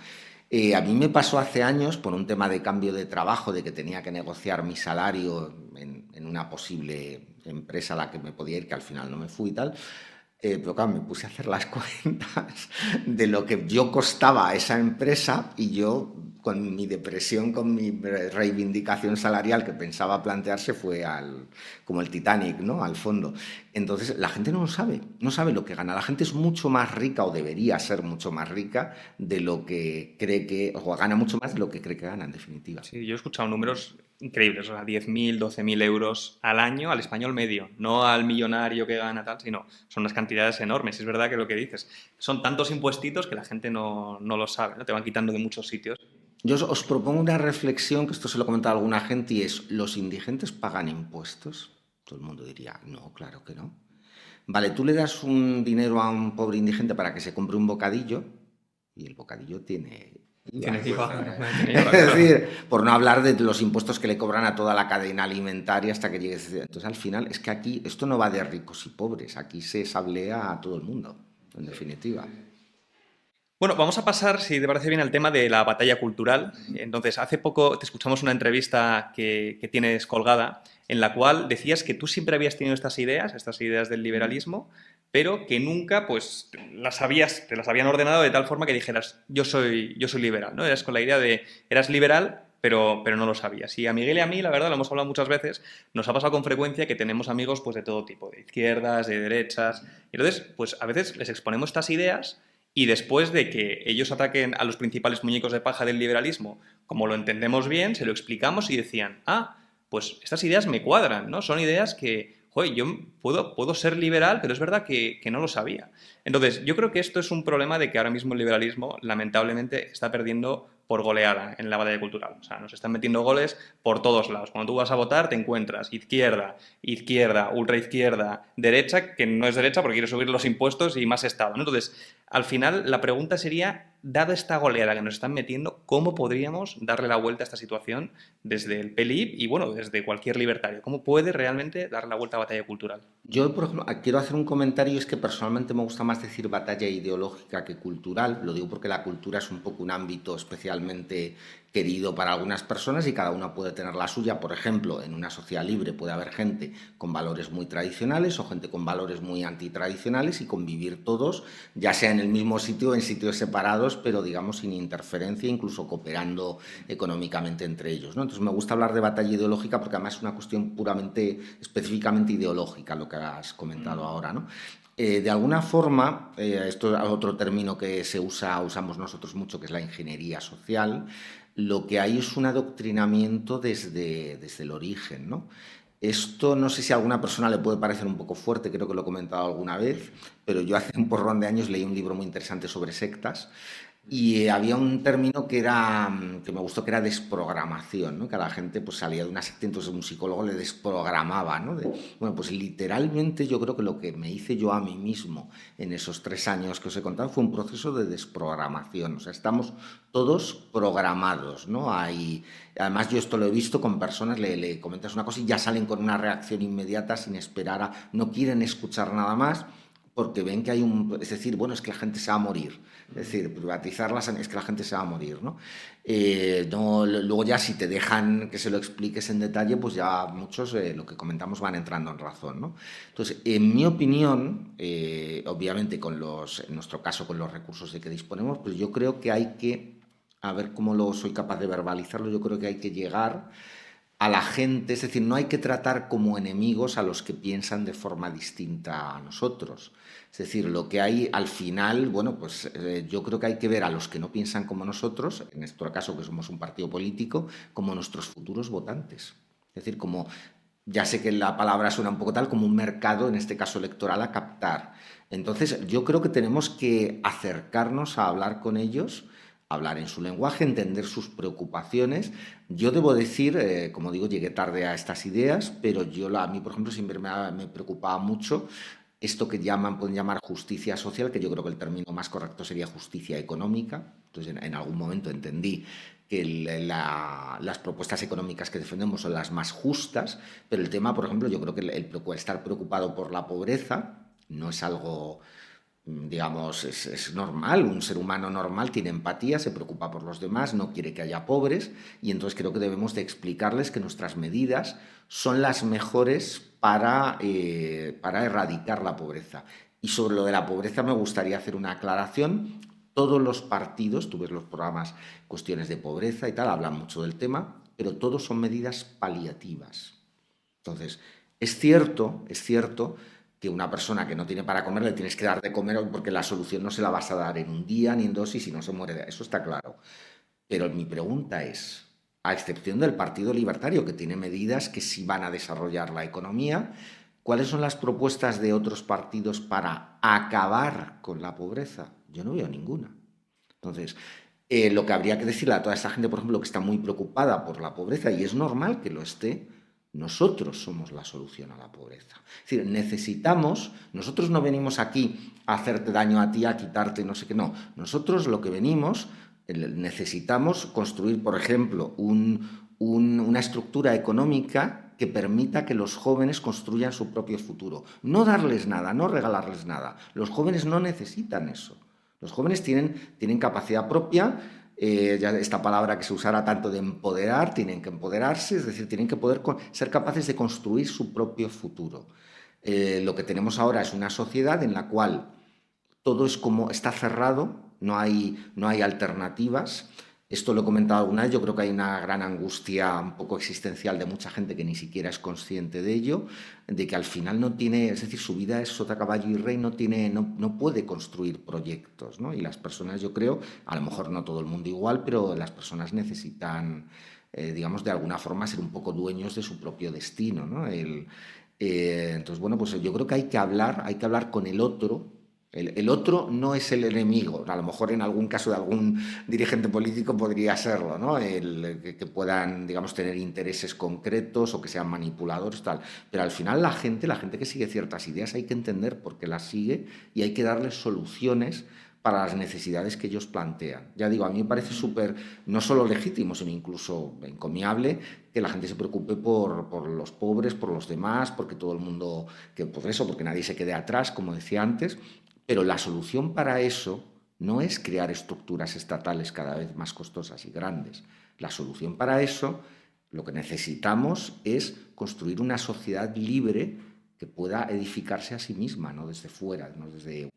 A mí me pasó hace años por un tema de cambio de trabajo, de que tenía que negociar mi salario en una posible empresa a la que me podía ir, que al final no me fui y tal, pero claro, me puse a hacer las cuentas de lo que yo costaba a esa empresa y yo, con mi depresión, con mi reivindicación salarial que pensaba plantearse, fue como el Titanic, ¿no?, al fondo. Entonces, la gente no sabe lo que gana. La gente es mucho más rica, o debería ser mucho más rica, de lo que cree que, o gana mucho más de lo que cree que gana, en definitiva. Sí, yo he escuchado números increíbles, o sea, 10.000, 12.000 euros al año al español medio, no al millonario que gana tal, sino son unas cantidades enormes. Es verdad que lo que dices, son tantos impuestitos que la gente no lo sabe, ¿no? Te van quitando de muchos sitios. Yo os propongo una reflexión, que esto se lo he comentado a alguna gente, y es, ¿los indigentes pagan impuestos? Todo el mundo diría, no, claro que no. Vale, tú le das un dinero a un pobre indigente para que se compre un bocadillo y el bocadillo tiene IVA. Tiene IVA, Pues, tiene IVA, Es claro. decir, por no hablar de los impuestos que le cobran a toda la cadena alimentaria hasta que llegue. Entonces, al final, es que aquí esto no va de ricos y pobres, aquí se sablea a todo el mundo, en definitiva. Bueno, vamos a pasar, si te parece bien, al tema de la batalla cultural. Entonces, hace poco te escuchamos una entrevista que tienes colgada, en la cual decías que tú siempre habías tenido estas ideas del liberalismo, pero que nunca, pues, te las habían ordenado de tal forma que dijeras, yo soy liberal, ¿no? Eras con la idea de, eras liberal, pero no lo sabías. Y a Miguel y a mí, la verdad, lo hemos hablado muchas veces, nos ha pasado con frecuencia que tenemos amigos, pues, de todo tipo, de izquierdas, de derechas. Y entonces, pues, a veces les exponemos estas ideas y después de que ellos ataquen a los principales muñecos de paja del liberalismo, como lo entendemos bien, se lo explicamos y decían, ah, pues estas ideas me cuadran, ¿no? Son ideas que, joder, yo puedo ser liberal, pero es verdad que no lo sabía. Entonces, yo creo que esto es un problema de que ahora mismo el liberalismo, lamentablemente, está perdiendo por goleada en la batalla cultural. O sea, nos están metiendo goles por todos lados. Cuando tú vas a votar te encuentras izquierda, izquierda, ultraizquierda, derecha, que no es derecha porque quiere subir los impuestos y más Estado, ¿no? Entonces, al final, la pregunta sería, dada esta goleada que nos están metiendo, ¿cómo podríamos darle la vuelta a esta situación desde el PELIP y, bueno, desde cualquier libertario? ¿Cómo puede realmente darle la vuelta a la batalla cultural? Yo, por ejemplo, quiero hacer un comentario, es que personalmente me gusta más decir batalla ideológica que cultural. Lo digo porque la cultura es un poco un ámbito especialmente querido para algunas personas y cada una puede tener la suya. Por ejemplo, en una sociedad libre puede haber gente con valores muy tradicionales o gente con valores muy antitradicionales y convivir todos, ya sea en el mismo sitio o en sitios separados, pero digamos sin interferencia, incluso cooperando económicamente entre ellos, ¿no? Entonces me gusta hablar de batalla ideológica porque además es una cuestión puramente, específicamente ideológica, lo que has comentado ahora, ¿no? De alguna forma, esto es otro término que usamos nosotros mucho, que es la ingeniería social. Lo que hay es un adoctrinamiento desde el origen, ¿no? Esto no sé si a alguna persona le puede parecer un poco fuerte, creo que lo he comentado alguna vez, pero yo hace un porrón de años leí un libro muy interesante sobre sectas y había un término que me gustó, que era desprogramación, ¿no? Que a la gente pues salía de una secta, entonces un psicólogo le desprogramaba, ¿no? Bueno, pues literalmente yo creo que lo que me hice yo a mí mismo en esos 3 años que os he contado fue un proceso de desprogramación. O sea, estamos todos programados, ¿no? Además, yo esto lo he visto con personas, le comentas una cosa y ya salen con una reacción inmediata sin esperar no quieren escuchar nada más porque ven que hay es decir, bueno, es que la gente se va a morir. Es decir, privatizarlas es que la gente se va a morir, ¿no? Luego ya si te dejan que se lo expliques en detalle, pues ya muchos, lo que comentamos, van entrando en razón, ¿no? Entonces, en mi opinión, obviamente en nuestro caso con los recursos de que disponemos, pues yo creo que hay que, a ver cómo soy capaz de verbalizarlo, yo creo que hay que llegar a la gente, es decir, no hay que tratar como enemigos a los que piensan de forma distinta a nosotros. Es decir, lo que hay al final, bueno, pues yo creo que hay que ver a los que no piensan como nosotros, en nuestro caso que somos un partido político, como nuestros futuros votantes. Es decir, como, ya sé que la palabra suena un poco tal, como un mercado, en este caso electoral, a captar. Entonces, yo creo que tenemos que acercarnos a hablar con ellos, hablar en su lenguaje, entender sus preocupaciones. Yo debo decir, como digo, llegué tarde a estas ideas, pero a mí, por ejemplo, siempre me preocupaba mucho esto que pueden llamar justicia social, que yo creo que el término más correcto sería justicia económica. Entonces, en algún momento entendí que las propuestas económicas que defendemos son las más justas, pero el tema, por ejemplo, yo creo que estar preocupado por la pobreza no es algo, digamos, es normal. Un ser humano normal tiene empatía, se preocupa por los demás, no quiere que haya pobres, y entonces creo que debemos de explicarles que nuestras medidas son las mejores para erradicar la pobreza. Y sobre lo de la pobreza me gustaría hacer una aclaración. Todos los partidos, tú ves los programas, cuestiones de pobreza y tal, hablan mucho del tema, pero todos son medidas paliativas. Entonces, es cierto que una persona que no tiene para comer le tienes que dar de comer porque la solución no se la vas a dar en un día ni en dos y si no se muere. Eso está claro. Pero mi pregunta es, a excepción del Partido Libertario, que tiene medidas que sí van a desarrollar la economía, ¿cuáles son las propuestas de otros partidos para acabar con la pobreza? Yo no veo ninguna. Entonces, Lo que habría que decirle a toda esta gente, por ejemplo, que está muy preocupada por la pobreza, y es normal que lo esté, nosotros somos la solución a la pobreza. Es decir, nosotros no venimos aquí a hacerte daño a ti, a quitarte no sé qué, no. Nosotros lo que venimos, necesitamos construir, por ejemplo, una estructura económica que permita que los jóvenes construyan su propio futuro. No darles nada, no regalarles nada. Los jóvenes no necesitan eso. Los jóvenes tienen capacidad propia, ya esta palabra que se usara tanto de empoderar, tienen que empoderarse, es decir, tienen que poder ser capaces de construir su propio futuro. Lo que tenemos ahora es una sociedad en la cual todo es como está cerrado, no hay alternativas. Esto lo he comentado alguna vez, yo creo que hay una gran angustia un poco existencial de mucha gente que ni siquiera es consciente de ello, de que al final no tiene, es decir, su vida es sota, caballo y rey, no puede construir proyectos, ¿no? Y las personas, yo creo, a lo mejor no todo el mundo igual, pero las personas necesitan, digamos, de alguna forma ser un poco dueños de su propio destino, ¿no? Entonces, bueno, pues yo creo que hay que hablar con el otro. El otro no es el enemigo, a lo mejor en algún caso de algún dirigente político podría serlo, ¿no? Que puedan, digamos, tener intereses concretos o que sean manipuladores, tal. Pero al final la gente que sigue ciertas ideas hay que entender por qué las sigue y hay que darles soluciones para las necesidades que ellos plantean. Ya digo, a mí me parece súper, no solo legítimo, sino incluso encomiable que la gente se preocupe por los pobres, por los demás, porque todo el mundo, porque nadie se quede atrás, como decía antes. Pero la solución para eso no es crear estructuras estatales cada vez más costosas y grandes. La solución para eso, lo que necesitamos es construir una sociedad libre que pueda edificarse a sí misma, no desde fuera, no desde...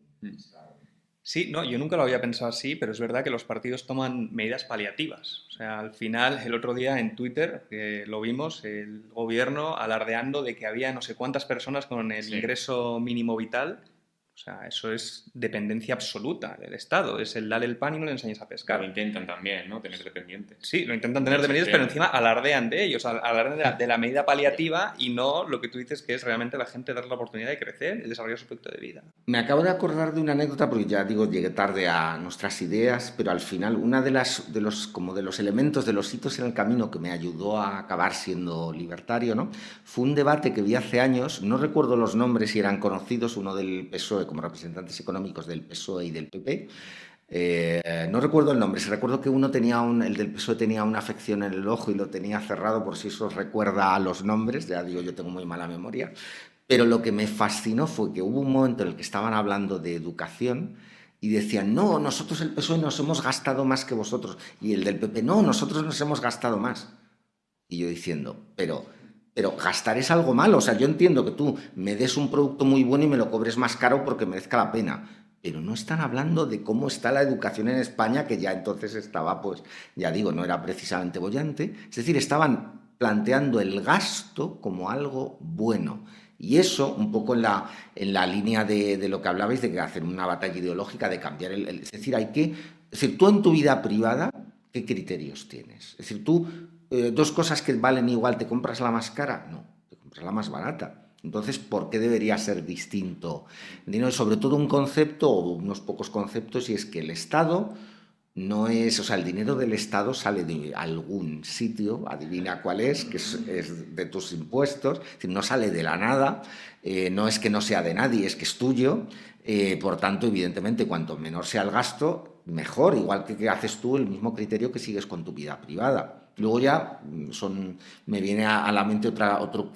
Sí, no, yo nunca lo había pensado así, pero es verdad que los partidos toman medidas paliativas. O sea, al final, el otro día en Twitter, lo vimos, el gobierno alardeando de que había no sé cuántas personas con el ingreso mínimo vital. O sea, eso es dependencia absoluta del Estado. Es el dale el pan y no le enseñes a pescar. Lo intentan también, ¿no? Tener dependientes. Sí, lo intentan tener dependientes, pero encima alardean de ellos, alardean de la medida paliativa y no lo que tú dices que es realmente la gente darle la oportunidad de crecer y desarrollar su proyecto de vida. Me acabo de acordar de una anécdota, porque ya digo, llegué tarde a nuestras ideas, pero al final una de los elementos, de los hitos en el camino que me ayudó a acabar siendo libertario, ¿no? Fue un debate que vi hace años, no recuerdo los nombres si eran conocidos, uno del PSOE, como representantes económicos del PSOE y del PP. No recuerdo el nombre, recuerdo que el del PSOE tenía una afección en el ojo y lo tenía cerrado, por si eso os recuerda a los nombres, ya digo, yo tengo muy mala memoria. Pero lo que me fascinó fue que hubo un momento en el que estaban hablando de educación y decían, no, nosotros el PSOE nos hemos gastado más que vosotros. Y el del PP, no, nosotros nos hemos gastado más. Y yo diciendo, pero gastar es algo malo. O sea, yo entiendo que tú me des un producto muy bueno y me lo cobres más caro porque merezca la pena. Pero no están hablando de cómo está la educación en España, que ya entonces estaba, pues, ya digo, no era precisamente boyante. Es decir, estaban planteando el gasto como algo bueno. Y eso, un poco en la línea de lo que hablabais, de que hacer una batalla ideológica, de cambiar es decir, tú en tu vida privada, ¿qué criterios tienes? Es decir, tú, dos cosas que valen igual, ¿te compras la más cara? No, te compras la más barata. Entonces, ¿por qué debería ser distinto? Sobre todo un concepto, o unos pocos conceptos, y es que el Estado no es, o sea, el dinero del Estado sale de algún sitio, adivina cuál es, que es de tus impuestos, es decir, no sale de la nada, no es que no sea de nadie, es que es tuyo, por tanto, evidentemente, cuanto menor sea el gasto, mejor, igual que haces tú el mismo criterio que sigues con tu vida privada. Luego ya me viene a la mente otro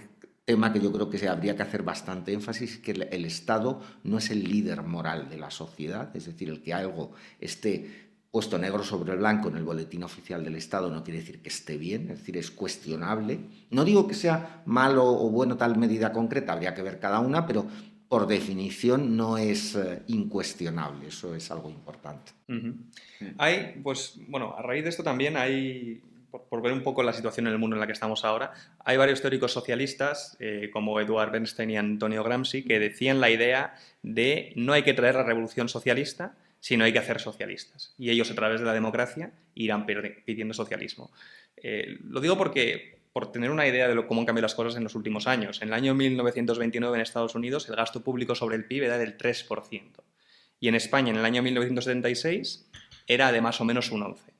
tema que yo creo que habría que hacer bastante énfasis, que el Estado no es el líder moral de la sociedad, es decir, el que algo esté puesto negro sobre el blanco en el boletín oficial del Estado no quiere decir que esté bien, es decir, es cuestionable. No digo que sea malo o bueno tal medida concreta, habría que ver cada una, pero por definición no es incuestionable, eso es algo importante. Hay, pues, bueno, a raíz de esto también hay, por ver un poco la situación en el mundo en la que estamos ahora, hay varios teóricos socialistas, como Eduard Bernstein y Antonio Gramsci, que decían la idea de no hay que traer la revolución socialista, sino hay que hacer socialistas. Y ellos, a través de la democracia, irán pidiendo socialismo. Lo digo porque, por tener una idea de cómo han cambiado las cosas en los últimos años. En el año 1929 en Estados Unidos el gasto público sobre el PIB era del 3%. Y en España, en el año 1976, era de más o menos un 11.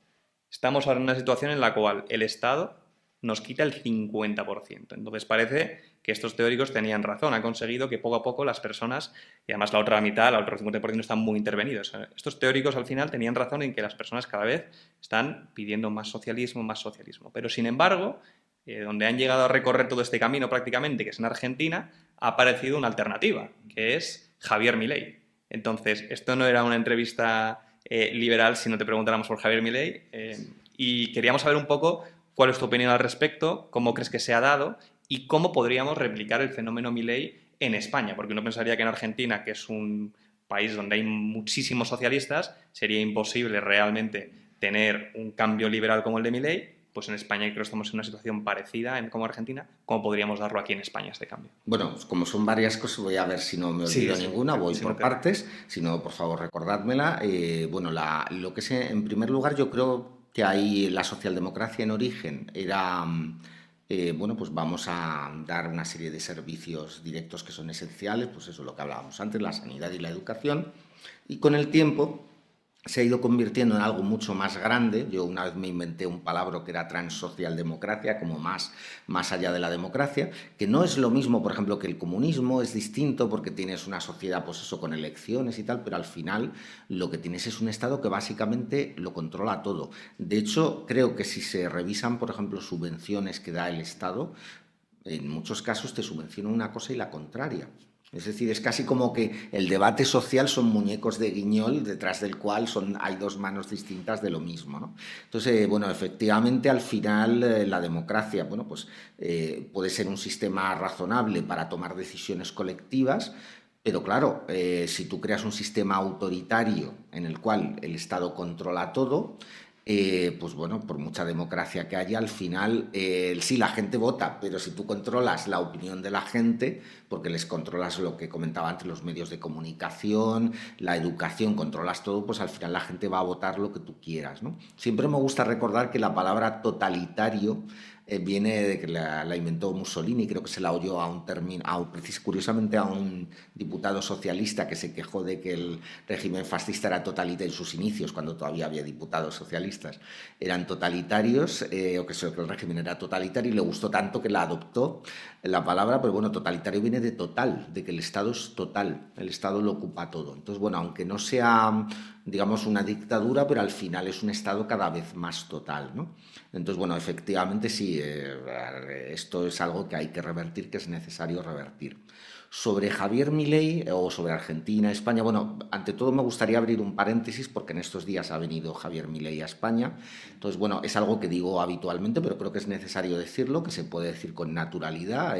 Estamos ahora en una situación en la cual el Estado nos quita el 50%. Entonces parece que estos teóricos tenían razón, han conseguido que poco a poco las personas, y además la otra mitad, el otro 50% están muy intervenidos. Estos teóricos al final tenían razón en que las personas cada vez están pidiendo más socialismo, pero sin embargo, donde han llegado a recorrer todo este camino prácticamente, que es en Argentina, ha aparecido una alternativa, que es Javier Milei. Entonces, esto no era una entrevista liberal si no te preguntáramos por Javier Milei, y queríamos saber un poco cuál es tu opinión al respecto, cómo crees que se ha dado y cómo podríamos replicar el fenómeno Milei en España, porque uno pensaría que en Argentina, que es un país donde hay muchísimos socialistas, sería imposible realmente tener un cambio liberal como el de Milei. Pues en España creo que estamos en una situación parecida como Argentina. ¿Cómo podríamos darlo aquí en España este cambio? Bueno, pues como son varias cosas, voy a ver si no me olvido ninguna, voy por partes, si no, por favor, recordádmela. Bueno, lo que es, en primer lugar, yo creo que ahí la socialdemocracia en origen era, bueno, pues vamos a dar una serie de servicios directos que son esenciales, pues eso es lo que hablábamos antes, la sanidad y la educación, y con el tiempo se ha ido convirtiendo en algo mucho más grande. Yo una vez me inventé un palabra que era transsocialdemocracia, como más allá de la democracia, que no es lo mismo, por ejemplo, que el comunismo, es distinto porque tienes una sociedad, pues eso, con elecciones y tal, pero al final lo que tienes es un Estado que básicamente lo controla todo. De hecho, creo que si se revisan, por ejemplo, subvenciones que da el Estado, en muchos casos te subvenciona una cosa y la contraria. Es decir, es casi como que el debate social son muñecos de guiñol detrás del cual hay dos manos distintas de lo mismo, ¿no? Entonces, bueno, efectivamente al final la democracia, bueno, pues puede ser un sistema razonable para tomar decisiones colectivas, pero claro, si tú creas un sistema autoritario en el cual el Estado controla todo, pues bueno, por mucha democracia que haya, al final sí, la gente vota, pero si tú controlas la opinión de la gente, porque les controlas lo que comentaba antes, los medios de comunicación, la educación, controlas todo, pues al final la gente va a votar lo que tú quieras, ¿no? Siempre me gusta recordar que la palabra totalitario viene de que la inventó Mussolini, creo que se la oyó curiosamente a un diputado socialista que se quejó de que el régimen fascista era totalitario en sus inicios, cuando todavía había diputados socialistas, eran totalitarios, o que el régimen era totalitario, y le gustó tanto que la adoptó la palabra, pero bueno, totalitario viene de total, de que el Estado es total, el Estado lo ocupa todo. Entonces, bueno, aunque no sea, digamos, una dictadura, pero al final es un Estado cada vez más total, ¿no? Entonces, bueno, efectivamente sí, esto es algo que hay que revertir, que es necesario revertir. Sobre Javier Milei o sobre Argentina, España, bueno, ante todo me gustaría abrir un paréntesis porque en estos días ha venido Javier Milei a España. Entonces, bueno, es algo que digo habitualmente, pero creo que es necesario decirlo, que se puede decir con naturalidad.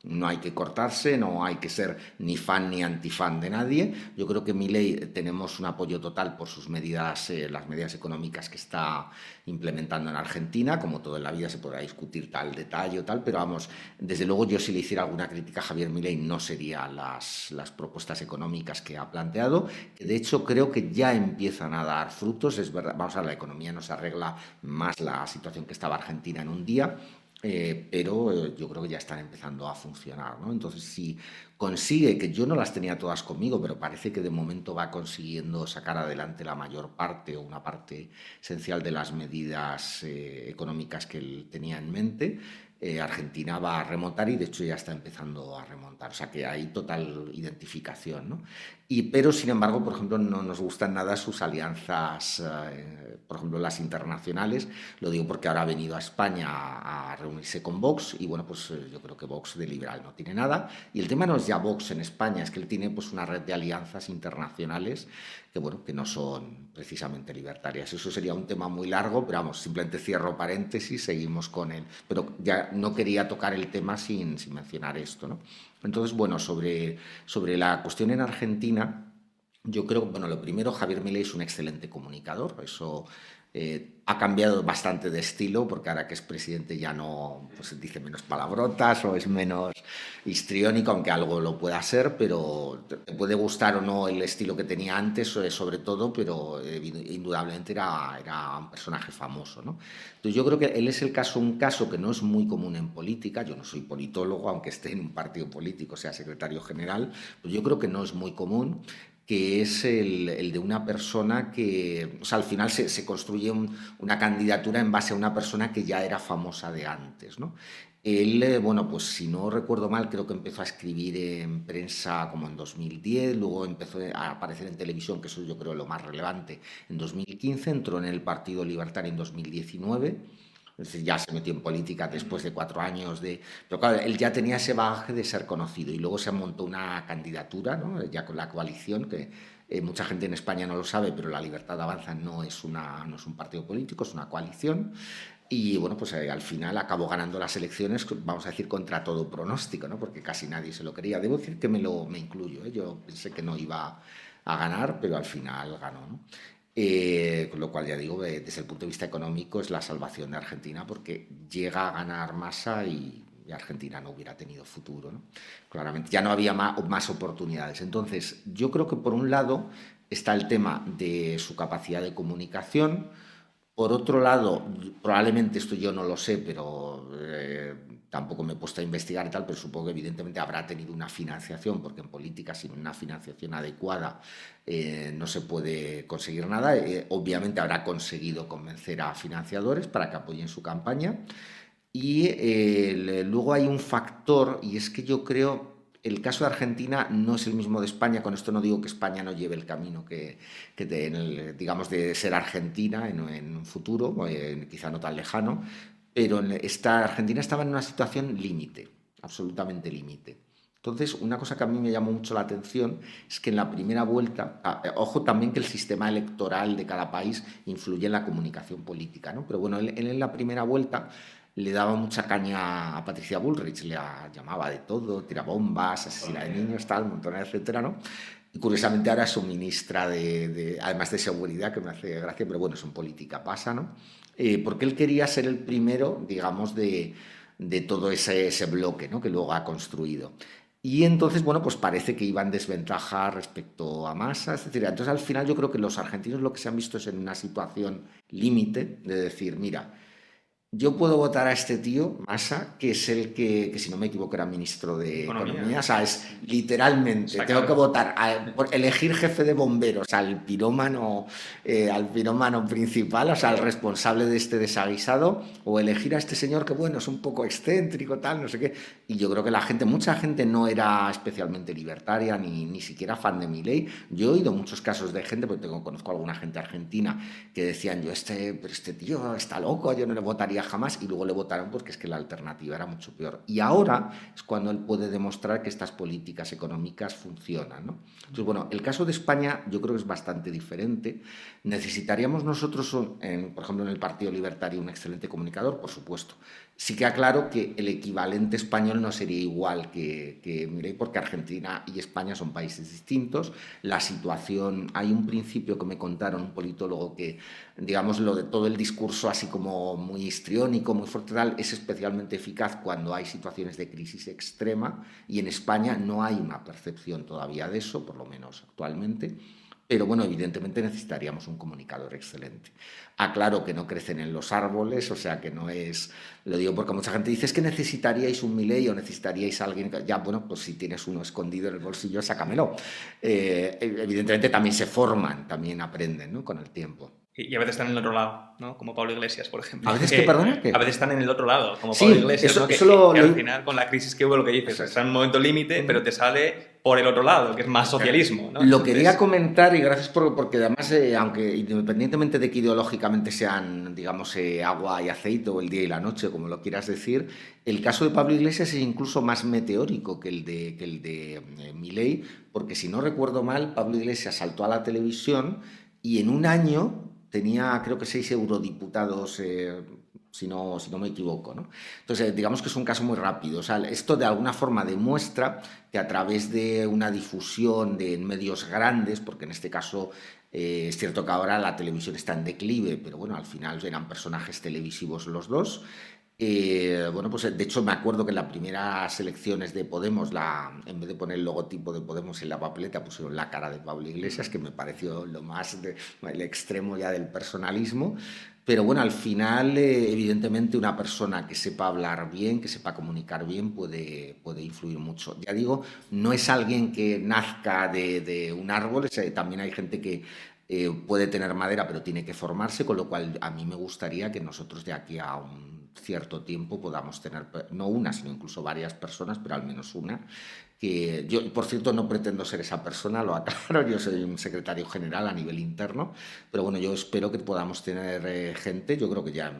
No hay que cortarse, no hay que ser ni fan ni antifan de nadie. Yo creo que Milei tenemos un apoyo total por sus medidas, las medidas económicas que está implementando en Argentina. Como todo en la vida se podrá discutir tal detalle o tal, pero vamos, desde luego yo si le hiciera alguna crítica a Javier Milei no serían las propuestas económicas que ha planteado, que de hecho creo que ya empiezan a dar frutos. Es verdad, vamos a ver, la economía no se arregla más la situación que estaba Argentina en un día, pero yo creo que ya están empezando a funcionar, ¿no? Entonces, si consigue, que yo no las tenía todas conmigo, pero parece que de momento va consiguiendo sacar adelante la mayor parte o una parte esencial de las medidas económicas que él tenía en mente, Argentina va a remontar y de hecho ya está empezando a remontar, o sea que hay total identificación, ¿no? Pero sin embargo, por ejemplo, no nos gustan nada sus alianzas, por ejemplo, las internacionales. Lo digo porque ahora ha venido a España a reunirse con Vox y bueno, pues yo creo que Vox de liberal no tiene nada. Y el tema no es ya Vox en España, es que él tiene pues una red de alianzas internacionales que bueno, que no son precisamente libertarias. Eso sería un tema muy largo, pero vamos, simplemente cierro paréntesis, seguimos con él. Pero ya no quería tocar el tema sin mencionar esto, ¿no? Entonces, bueno, sobre la cuestión en Argentina, yo creo que, bueno, lo primero, Javier Milei es un excelente comunicador, eso ha cambiado bastante de estilo, porque ahora que es presidente ya no pues, dice menos palabrotas o es menos histriónico, aunque algo lo pueda ser, pero te puede gustar o no el estilo que tenía antes, sobre todo, pero indudablemente era un personaje famoso, ¿no? Entonces yo creo que él es un caso que no es muy común en política. Yo no soy politólogo, aunque esté en un partido político, sea secretario general, pero yo creo que no es muy común que es el de una persona que, o sea, al final se construye una candidatura en base a una persona que ya era famosa de antes, ¿no? Él, bueno, pues si no recuerdo mal, creo que empezó a escribir en prensa como en 2010, luego empezó a aparecer en televisión, que eso yo creo es lo más relevante, en 2015, entró en el Partido Libertario en 2019. Es decir, ya se metió en política después de 4 años de... Pero claro, él ya tenía ese bagaje de ser conocido y luego se montó una candidatura, ¿no? Ya con la coalición, que mucha gente en España no lo sabe, pero la Libertad Avanza no es un partido político, es una coalición. Y bueno, pues al final acabó ganando las elecciones, vamos a decir, contra todo pronóstico, ¿no? Porque casi nadie se lo quería. Debo decir que me incluyo, ¿eh? Yo pensé que no iba a ganar, pero al final ganó, ¿no? Con lo cual, ya digo, desde el punto de vista económico es la salvación de Argentina porque llega a ganar Massa y Argentina no hubiera tenido futuro, ¿no? Claramente, ya no había más oportunidades. Entonces, yo creo que por un lado está el tema de su capacidad de comunicación. Por otro lado, probablemente esto yo no lo sé, pero tampoco me he puesto a investigar y tal, pero supongo que evidentemente habrá tenido una financiación, porque en política sin una financiación adecuada no se puede conseguir nada. Obviamente habrá conseguido convencer a financiadores para que apoyen su campaña. Y luego hay un factor, y es que yo creo el caso de Argentina no es el mismo de España. Con esto no digo que España no lleve el camino digamos, de ser Argentina en un futuro, quizá no tan lejano, pero Argentina estaba en una situación límite, absolutamente límite. Entonces, una cosa que a mí me llamó mucho la atención es que en la primera vuelta, ojo también que el sistema electoral de cada país influye en la comunicación política, ¿no? Pero bueno, él en la primera vuelta le daba mucha caña a Patricia Bullrich, le llamaba de todo, tirabombas, asesina de niños, tal, montones, etcétera, ¿no? Y curiosamente ahora es su ministra además de seguridad, que me hace gracia, pero bueno, eso en política pasa, ¿no? Porque él quería ser el primero, digamos, de todo ese bloque, ¿no? Que luego ha construido. Y entonces, bueno, pues parece que iba en desventaja respecto a Massa, etc. Entonces, al final yo creo que los argentinos lo que se han visto es en una situación límite de decir, mira, yo puedo votar a este tío, Massa, que es el que si no me equivoco, era ministro de Economía. O sea, es literalmente, tengo que votar, por elegir jefe de bomberos al pirómano principal, o sea, al responsable de este desaguisado, o elegir a este señor que, bueno, es un poco excéntrico, tal, no sé qué. Y yo creo que mucha gente no era especialmente libertaria, ni siquiera fan de Milei. Yo he oído muchos casos de gente, porque conozco a alguna gente argentina, que decían, pero este tío está loco, yo no le votaría jamás, y luego le votaron porque es que la alternativa era mucho peor. Y ahora es cuando él puede demostrar que estas políticas económicas funcionan, ¿no? Entonces, bueno, el caso de España yo creo que es bastante diferente. Necesitaríamos nosotros, por ejemplo, en el Partido Libertario, un excelente comunicador, por supuesto. Sí que aclaro que el equivalente español no sería igual que Milei, porque Argentina y España son países distintos. La situación, hay un principio que me contaron un politólogo que, digamos, lo de todo el discurso así como muy histriónico, muy fuerte, tal, es especialmente eficaz cuando hay situaciones de crisis extrema, y en España no hay una percepción todavía de eso, por lo menos actualmente. Pero bueno, evidentemente necesitaríamos un comunicador excelente. Aclaro que no crecen en los árboles, o sea que no es... Lo digo porque mucha gente dice, es que necesitaríais un Milei o necesitaríais a alguien... Ya, bueno, pues si tienes uno escondido en el bolsillo, sácamelo. Evidentemente también se forman, también aprenden, ¿no? Con el tiempo. Y a veces están en el otro lado, ¿no? Como Pablo Iglesias, por ejemplo. ¿A veces qué, perdona? ¿Qué? A veces están en el otro lado, como Sí, Pablo Iglesias, ¿no? eso que al final, con la crisis que hubo, lo que dices, está en un momento límite, pero te sale por el otro lado, que es más socialismo, ¿no? Lo quería comentar, y gracias porque además, aunque independientemente de que ideológicamente sean, digamos, agua y aceite o el día y la noche, como lo quieras decir, el caso de Pablo Iglesias es incluso más meteórico que el de Milei, porque si no recuerdo mal, Pablo Iglesias saltó a la televisión y en un año tenía, creo que 6 eurodiputados, si no me equivoco, ¿no? Entonces, digamos que es un caso muy rápido. O sea, esto de alguna forma demuestra que a través de una difusión en medios grandes, porque en este caso es cierto que ahora la televisión está en declive, pero bueno, al final eran personajes televisivos los dos. Bueno, pues de hecho me acuerdo que en las primeras elecciones de Podemos, en vez de poner el logotipo de Podemos en la papeleta, pusieron la cara de Pablo Iglesias, que me pareció el extremo ya del personalismo. Pero bueno, al final, evidentemente, una persona que sepa hablar bien, que sepa comunicar bien, puede influir mucho. Ya digo, no es alguien que nazca de un árbol, también hay gente que puede tener madera, pero tiene que formarse, con lo cual a mí me gustaría que nosotros de aquí a un cierto tiempo podamos tener, no una, sino incluso varias personas, pero al menos una, que yo, por cierto, no pretendo ser esa persona, lo aclaro, yo soy un secretario general a nivel interno, pero bueno, yo espero que podamos tener gente, yo creo que ya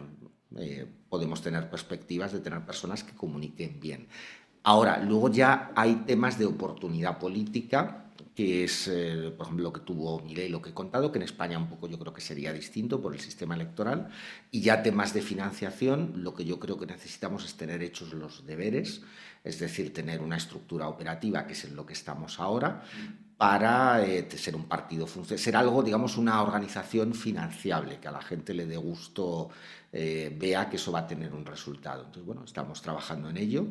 podemos tener perspectivas de tener personas que comuniquen bien. Ahora, luego ya hay temas de oportunidad política, que es, por ejemplo, lo que tuvo Milei, lo que he contado, que en España un poco yo creo que sería distinto por el sistema electoral, y ya temas de financiación, lo que yo creo que necesitamos es tener hechos los deberes, es decir, tener una estructura operativa, que es en lo que estamos ahora, para ser un partido, ser algo, digamos, una organización financiable, que a la gente le dé gusto, vea que eso va a tener un resultado. Entonces, bueno, estamos trabajando en ello.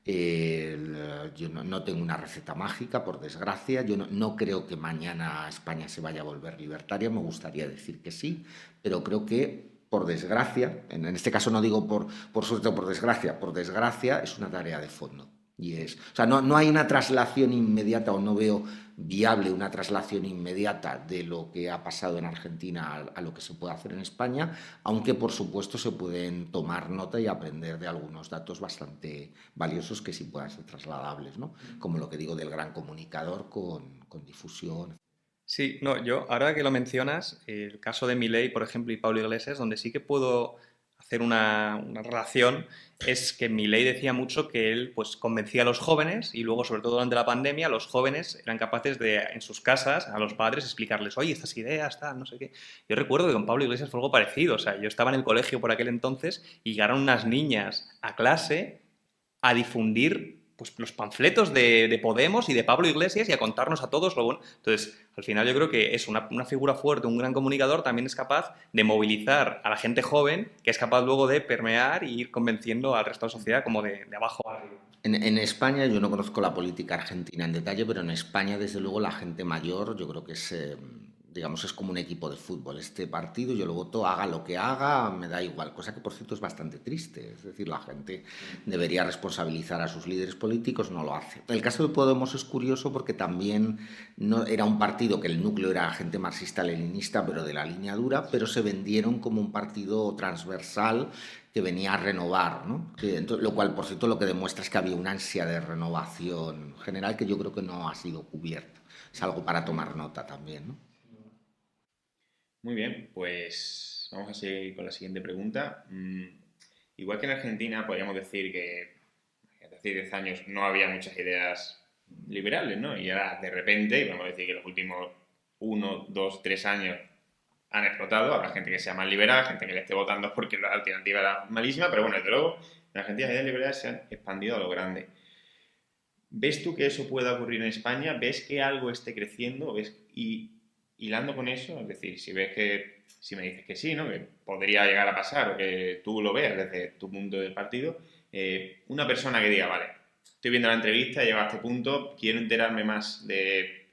Yo no tengo una receta mágica, por desgracia. Yo no creo que mañana España se vaya a volver libertaria. Me gustaría decir que sí, pero creo que, por desgracia, en este caso no digo por suerte o por desgracia, es una tarea de fondo. O sea, no hay una traslación inmediata, o no veo viable una traslación inmediata de lo que ha pasado en Argentina a lo que se puede hacer en España, aunque por supuesto se pueden tomar nota y aprender de algunos datos bastante valiosos que sí puedan ser trasladables, ¿no? Como lo que digo del gran comunicador con difusión. Sí, no, yo ahora que lo mencionas, el caso de Milei, por ejemplo, y Pablo Iglesias, donde sí que puedo hacer una relación, es que Milei decía mucho que él pues convencía a los jóvenes y luego, sobre todo durante la pandemia, los jóvenes eran capaces de, en sus casas, a los padres, explicarles, oye, estas ideas, tal, no sé qué. Yo recuerdo que con Pablo Iglesias fue algo parecido, o sea, yo estaba en el colegio por aquel entonces y llegaron unas niñas a clase a difundir pues, los panfletos de Podemos y de Pablo Iglesias y a contarnos a todos lo bueno. Entonces, al final yo creo que es una figura fuerte, un gran comunicador, también es capaz de movilizar a la gente joven, que es capaz luego de permear y ir convenciendo al resto de la sociedad como de abajo a arriba. En España, yo no conozco la política argentina en detalle, pero en España, desde luego, la gente mayor, yo creo que es, digamos, es como un equipo de fútbol. Este partido yo lo voto, haga lo que haga, me da igual, cosa que por cierto es bastante triste. Es decir, la gente debería responsabilizar a sus líderes políticos, no lo hace. El caso de Podemos es curioso porque también no, era un partido que el núcleo era gente marxista-leninista, pero de la línea dura, pero se vendieron como un partido transversal que venía a renovar, ¿no? Lo cual, por cierto, lo que demuestra es que había una ansia de renovación general que yo creo que no ha sido cubierta. Es algo para tomar nota también, ¿no? Muy bien, pues vamos a seguir con la siguiente pregunta. Igual que en Argentina, podríamos decir que hace 10 años no había muchas ideas liberales, ¿no? Y ahora de repente, vamos a decir que los últimos 1, 2, 3 años han explotado. Habrá gente que sea más liberal, gente que le esté votando porque la alternativa era malísima, pero bueno, desde luego, en Argentina las ideas liberales se han expandido a lo grande. ¿Ves tú que eso pueda ocurrir en España? ¿Ves que algo esté creciendo? ¿Ves? Y hilando con eso, es decir, si ves que, si me dices que sí, ¿no? Que podría llegar a pasar o que tú lo veas desde tu punto del partido, una persona que diga, vale, estoy viendo la entrevista, he llegado a este punto, quiero enterarme más de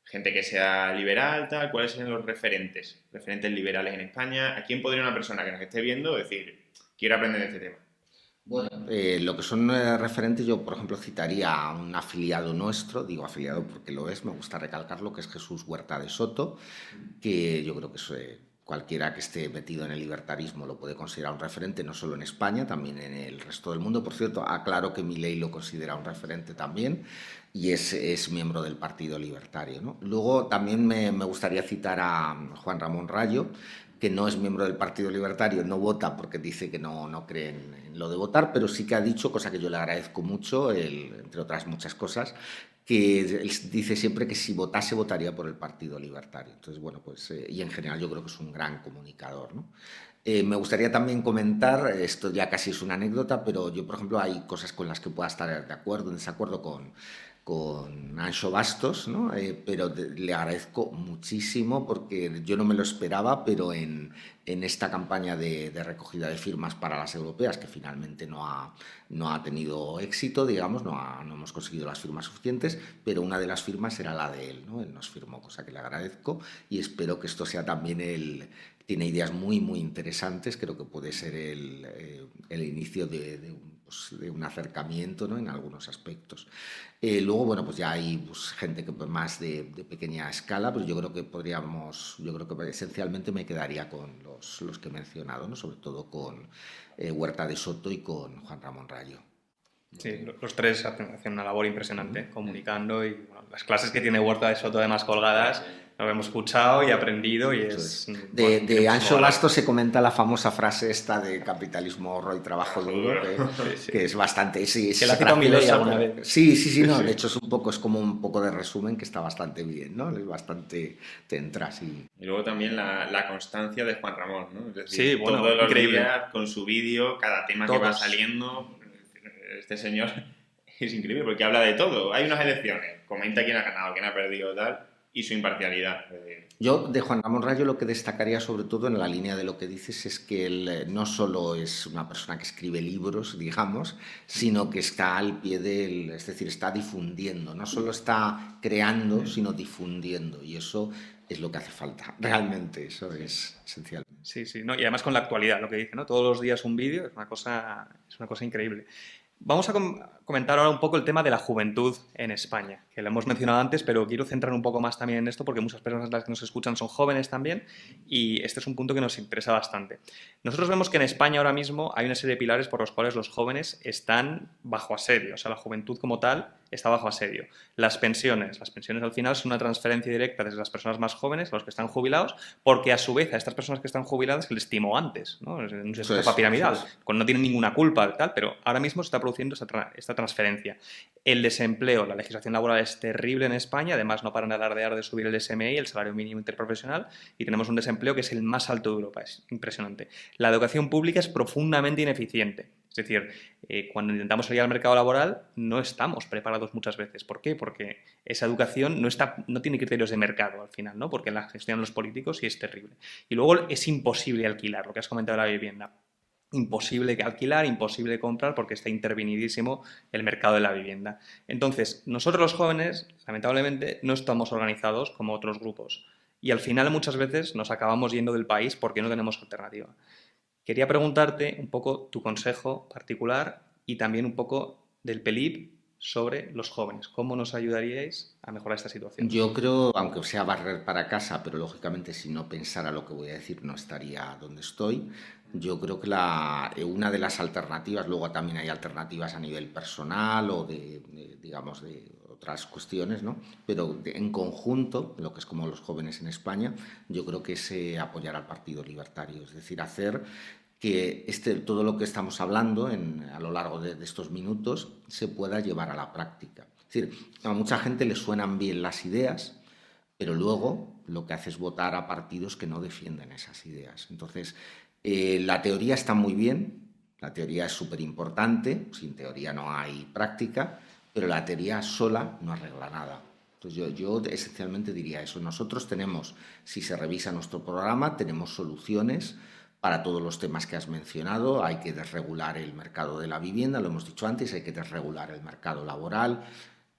gente que sea liberal, tal, cuáles son los referentes liberales en España, a quién podría una persona que nos esté viendo decir, quiero aprender de este tema. Bueno, lo que son referentes, yo por ejemplo citaría a un afiliado nuestro, digo afiliado porque lo es, me gusta recalcarlo, que es Jesús Huerta de Soto, que yo creo que es, cualquiera que esté metido en el libertarismo lo puede considerar un referente, no solo en España, también en el resto del mundo. Por cierto, aclaro que Milei lo considera un referente también y es miembro del Partido Libertario, ¿no? Luego también me gustaría citar a Juan Ramón Rayo, que no es miembro del Partido Libertario, no vota porque dice que no cree en lo de votar, pero sí que ha dicho, cosa que yo le agradezco mucho, entre otras muchas cosas, que él dice siempre que si votase, votaría por el Partido Libertario. Entonces, bueno, pues, y en general yo creo que es un gran comunicador, ¿no? Me gustaría también comentar, esto ya casi es una anécdota, pero yo, por ejemplo, hay cosas con las que pueda estar de acuerdo, en desacuerdo con Anxo Bastos, ¿no? Pero le agradezco muchísimo porque yo no me lo esperaba, pero en esta campaña de recogida de firmas para las europeas, que finalmente no ha tenido éxito, digamos, no hemos conseguido las firmas suficientes, pero una de las firmas era la de él, ¿no? Él nos firmó, cosa que le agradezco, y espero que esto sea también tiene ideas muy, muy interesantes. Creo que puede ser el inicio de un acercamiento, ¿no? En algunos aspectos. Luego, bueno, pues ya hay pues, gente que más de pequeña escala, pues yo creo que esencialmente me quedaría con los que he mencionado, ¿no? Sobre todo con Huerta de Soto y con Juan Ramón Rayo. Sí, los tres hacen una labor impresionante comunicando y bueno, las clases que tiene Huerta de Soto además colgadas lo hemos escuchado y aprendido y es... De Anxo Basto se comenta la famosa frase esta de capitalismo, ahorro y trabajo duro, que es bastante... Sí, que la cita Milei alguna vez. Sí, no, de hecho es como un poco de resumen que está bastante bien, ¿no? Es bastante... te entra, sí. Y luego también la constancia de Juan Ramón, ¿no? Es decir, sí, bueno, todos los increíble. días con su vídeo, cada tema que va saliendo, este señor es increíble porque habla de todo. Hay unas elecciones, comenta quién ha ganado, quién ha perdido, tal, y su imparcialidad. Yo de Juan Ramón Rayo lo que destacaría sobre todo en la línea de lo que dices es que él no solo es una persona que escribe libros, digamos, sino que está al pie es decir, está difundiendo, no solo está creando, sino difundiendo, y eso es lo que hace falta, realmente, eso es esencial. Sí, no, y además con la actualidad, lo que dice, ¿no? Todos los días un vídeo es una cosa increíble. Vamos a comentar ahora un poco el tema de la juventud en España, que lo hemos mencionado antes, pero quiero centrar un poco más también en esto porque muchas personas las que nos escuchan son jóvenes también y este es un punto que nos interesa bastante. Nosotros vemos que en España ahora mismo hay una serie de pilares por los cuales los jóvenes están bajo asedio, o sea, la juventud como tal está bajo asedio. Las pensiones al final son una transferencia directa desde las personas más jóvenes a los que están jubilados, porque a su vez a estas personas que están jubiladas se les timó antes, ¿no? Es un sistema piramidal, cuando no tienen ninguna culpa, tal, pero ahora mismo se está produciendo esta transferencia. El desempleo, la legislación laboral es terrible en España, además no paran de alardear de subir el SMI, el salario mínimo interprofesional, y tenemos un desempleo que es el más alto de Europa, es impresionante. La educación pública es profundamente ineficiente. Es decir, cuando intentamos salir al mercado laboral no estamos preparados muchas veces. ¿Por qué? Porque esa educación no tiene criterios de mercado al final, ¿no? Porque la gestionan los políticos y es terrible. Y luego es imposible alquilar, lo que has comentado de la vivienda. Imposible alquilar, imposible comprar porque está intervenidísimo el mercado de la vivienda. Entonces, nosotros los jóvenes, lamentablemente, no estamos organizados como otros grupos. Y al final muchas veces nos acabamos yendo del país porque no tenemos alternativa. Quería preguntarte un poco tu consejo particular y también un poco del PELIP sobre los jóvenes. ¿Cómo nos ayudaríais a mejorar esta situación? Yo creo, aunque sea barrer para casa, pero lógicamente si no pensara lo que voy a decir no estaría donde estoy. Yo creo que una de las alternativas, luego también hay alternativas a nivel personal o digamos, de otras cuestiones, ¿no? Pero en conjunto, lo que es como los jóvenes en España, yo creo que es apoyar al Partido Libertario, es decir, hacer que todo lo que estamos hablando a lo largo de estos minutos se pueda llevar a la práctica. Es decir, a mucha gente le suenan bien las ideas, pero luego lo que hace es votar a partidos que no defienden esas ideas. Entonces, la teoría está muy bien, la teoría es súper importante, sin teoría no hay práctica, pero la teoría sola no arregla nada. Entonces yo esencialmente diría eso. Nosotros tenemos, si se revisa nuestro programa, tenemos soluciones para todos los temas que has mencionado. Hay que desregular el mercado de la vivienda, lo hemos dicho antes, hay que desregular el mercado laboral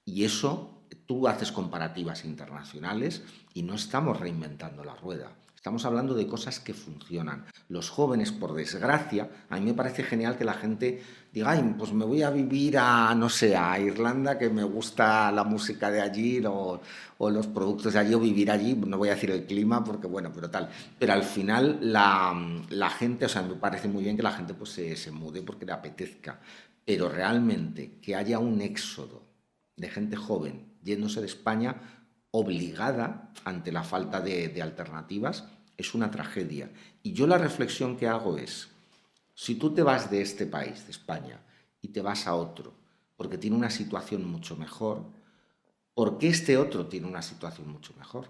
y eso, tú haces comparativas internacionales y no estamos reinventando la rueda. Estamos hablando de cosas que funcionan. Los jóvenes, por desgracia, a mí me parece genial que la gente diga, ay, pues me voy a vivir no sé, a Irlanda, que me gusta la música de allí o los productos de allí, o vivir allí, no voy a decir el clima, porque bueno, pero tal. Pero al final la gente, o sea, me parece muy bien que la gente pues se mude porque le apetezca, pero realmente que haya un éxodo de gente joven yéndose de España obligada ante la falta de alternativas, es una tragedia. Y yo la reflexión que hago es, si tú te vas de este país, de España, y te vas a otro, porque tiene una situación mucho mejor, ¿por qué este otro tiene una situación mucho mejor?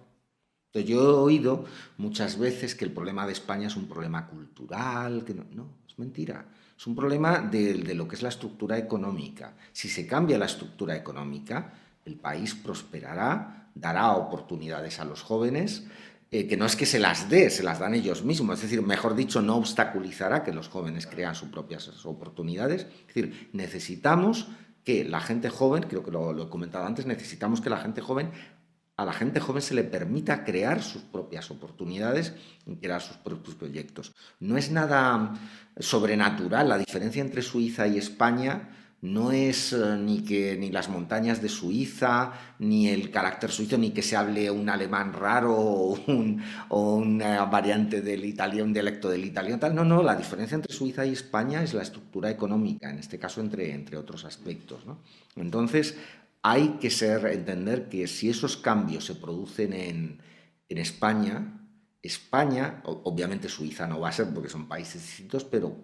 Entonces, yo he oído muchas veces que el problema de España es un problema cultural, que no, es mentira. Es un problema de lo que es la estructura económica. Si se cambia la estructura económica, el país prosperará, dará oportunidades a los jóvenes, que no es que se las dé, se las dan ellos mismos. Es decir, mejor dicho, no obstaculizará que los jóvenes crean sus propias oportunidades. Es decir, necesitamos que la gente joven, creo que lo he comentado antes, necesitamos que la gente joven a la gente joven se le permita crear sus propias oportunidades y crear sus propios proyectos. No es nada sobrenatural. La diferencia entre Suiza y España no es ni las montañas de Suiza, ni el carácter suizo, ni que se hable un alemán raro o una variante del italiano, un dialecto del italiano, tal. No, no, la diferencia entre Suiza y España es la estructura económica, en este caso entre otros aspectos, ¿no? Entonces, hay que entender que si esos cambios se producen en España, obviamente Suiza no va a ser porque son países distintos, pero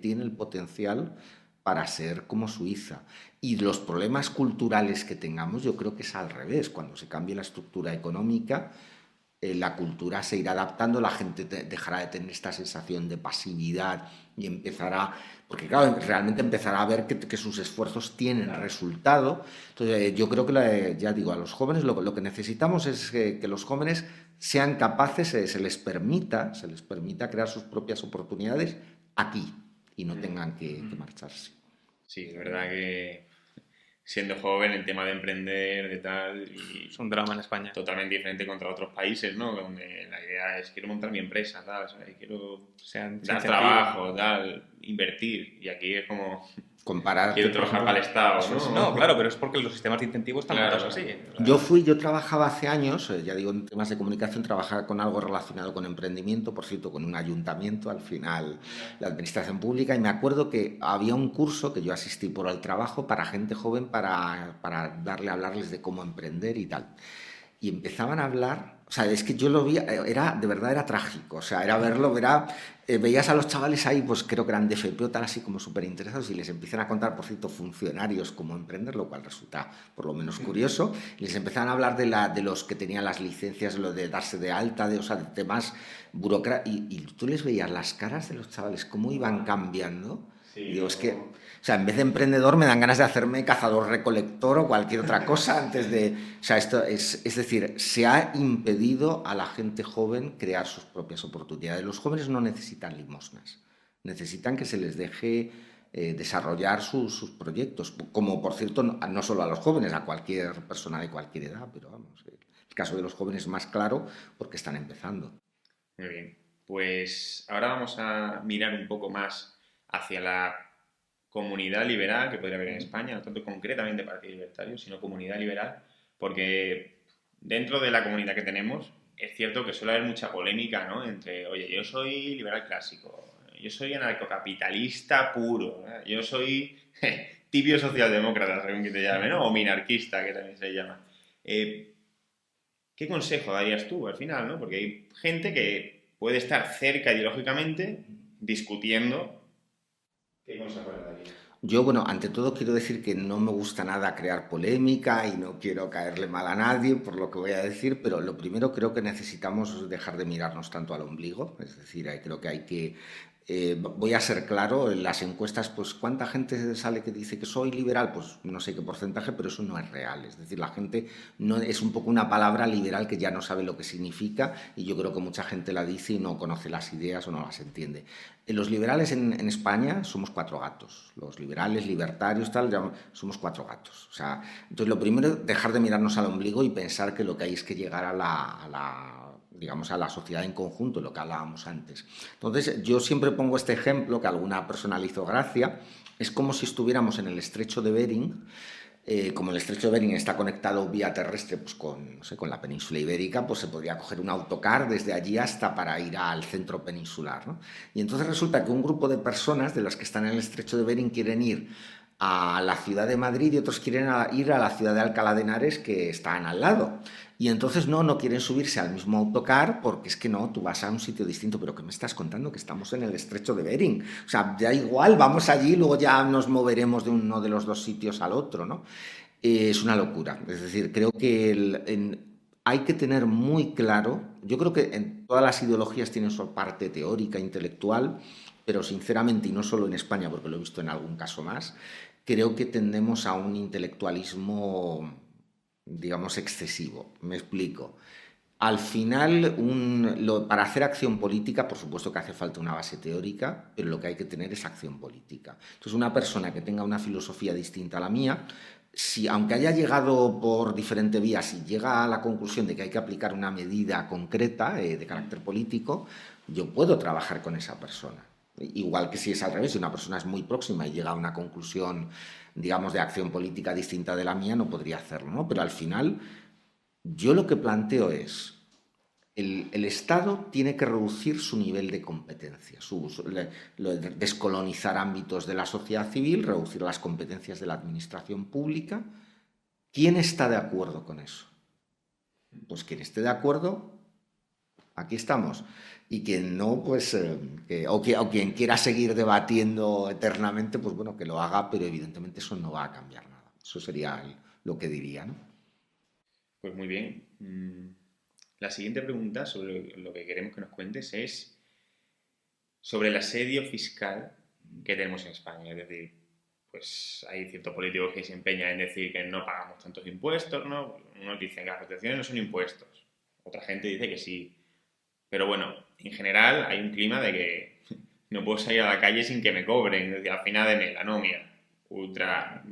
tiene el potencial para ser como Suiza. Y los problemas culturales que tengamos, yo creo que es al revés. Cuando se cambie la estructura económica, la cultura se irá adaptando, la gente dejará de tener esta sensación de pasividad y empezará, porque claro, realmente empezará a ver que sus esfuerzos tienen resultado. Entonces, yo creo que, ya digo, a los jóvenes lo que necesitamos es que los jóvenes sean capaces, se les permita crear sus propias oportunidades aquí y no tengan que marcharse. Sí, es verdad que siendo joven el tema de emprender, de tal, y Es un drama en España. totalmente diferente contra otros países, ¿no? Donde la idea es quiero montar mi empresa, tal, o sea, y quiero dar trabajo, tal, invertir. Y aquí es como Comparar, quiero trabajar para el Estado, ¿no? No, claro, pero es porque los sistemas de incentivos están Claro. montados así. O sea, Yo trabajaba hace años, ya digo, en temas de comunicación, trabajaba con algo relacionado con emprendimiento, por cierto, con un ayuntamiento, al final, la administración pública, y me acuerdo que había un curso que yo asistí por el trabajo para gente joven para hablarles de cómo emprender y tal. Y empezaban a hablar, o sea, es que yo lo vi, de verdad era trágico, o sea, era verlo, veías a los chavales ahí, pues creo que eran de FP o tal, así como súper interesados, y les empiezan a contar, por cierto, funcionarios cómo emprender, lo cual resulta por lo menos curioso, y les empezaban a hablar de los que tenían las licencias, lo de darse de alta, o sea, de temas burocráticos, y tú les veías las caras de los chavales, cómo iban cambiando. Sí, Y digo, es que, o sea, en vez de emprendedor me dan ganas de hacerme cazador-recolector o cualquier otra cosa antes de... O sea, esto es decir, se ha impedido a la gente joven crear sus propias oportunidades. Los jóvenes no necesitan limosnas, necesitan que se les deje desarrollar sus proyectos, como por cierto, no solo a los jóvenes, a cualquier persona de cualquier edad, pero vamos, el caso de los jóvenes es más claro porque están empezando. Muy bien. Pues ahora vamos a mirar un poco más hacia la comunidad liberal que podría haber en España, no tanto concretamente partido libertario, sino comunidad liberal, porque dentro de la comunidad que tenemos es cierto que suele haber mucha polémica, ¿no? Entre, oye, yo soy liberal clásico, yo soy anarcocapitalista puro, ¿eh? Yo soy tibio socialdemócrata, según que te llame, ¿no? O minarquista, que también se llama. ¿Qué consejo darías tú al final, ¿no? Porque hay gente que puede estar cerca ideológicamente discutiendo. ¿Qué consejo le darías? Yo, bueno, ante todo quiero decir que no me gusta nada crear polémica y no quiero caerle mal a nadie por lo que voy a decir, pero lo primero creo que necesitamos dejar de mirarnos tanto al ombligo, es decir, creo que hay que... voy a ser claro, en las encuestas, pues ¿cuánta gente sale que dice que soy liberal? Pues no sé qué porcentaje, pero eso no es real. Es decir, la gente no es un poco una palabra liberal que ya no sabe lo que significa y yo creo que mucha gente la dice y no conoce las ideas o no las entiende. Los liberales en España somos cuatro gatos. Los liberales, libertarios, tal, somos cuatro gatos. O sea, entonces lo primero, dejar de mirarnos al ombligo y pensar que lo que hay es que llegar digamos, a la sociedad en conjunto, lo que hablábamos antes. Entonces, yo siempre pongo este ejemplo, que a alguna persona le hizo gracia, es como si estuviéramos en el estrecho de Bering, como el estrecho de Bering está conectado vía terrestre pues con, no sé, con la península ibérica, pues se podría coger un autocar desde allí hasta para ir al centro peninsular, ¿no? Y entonces resulta que un grupo de personas de las que están en el estrecho de Bering quieren ir a la ciudad de Madrid y otros quieren ir a la ciudad de Alcalá de Henares, que están al lado. Y entonces no quieren subirse al mismo autocar porque es que no, tú vas a un sitio distinto. ¿Pero qué me estás contando? Que estamos en el estrecho de Bering. O sea, da igual, vamos allí, luego ya nos moveremos de uno de los dos sitios al otro, ¿no? Es una locura. Es decir, creo que hay que tener muy claro, yo creo que en todas las ideologías tienen su parte teórica, intelectual, pero sinceramente, y no solo en España, porque lo he visto en algún caso más, creo que tendemos a un intelectualismo, digamos, excesivo. Me explico. Al final, para hacer acción política, por supuesto que hace falta una base teórica, pero lo que hay que tener es acción política. Entonces, una persona que tenga una filosofía distinta a la mía si aunque haya llegado por diferente vía, si llega a la conclusión de que hay que aplicar una medida concreta de carácter político, yo puedo trabajar con esa persona. Igual que si es al revés, si una persona es muy próxima y llega a una conclusión, digamos, de acción política distinta de la mía, no podría hacerlo, ¿no? Pero al final, yo lo que planteo es, el Estado tiene que reducir su nivel de competencia, descolonizar ámbitos de la sociedad civil, reducir las competencias de la administración pública. ¿Quién está de acuerdo con eso? Pues quien esté de acuerdo, aquí estamos. Y quien no, pues, o quien quiera seguir debatiendo eternamente, pues bueno, que lo haga, pero evidentemente eso no va a cambiar nada. Eso sería lo que diría, ¿no? Pues muy bien. La siguiente pregunta sobre lo que queremos que nos cuentes es sobre el asedio fiscal que tenemos en España. Es decir, pues hay ciertos políticos que se empeñan en decir que no pagamos tantos impuestos, ¿no? Unos dicen que las retenciones no son impuestos. Otra gente dice que sí. Pero bueno, en general hay un clima de que no puedo salir a la calle sin que me cobren. Es decir, al final de mes, la nómina,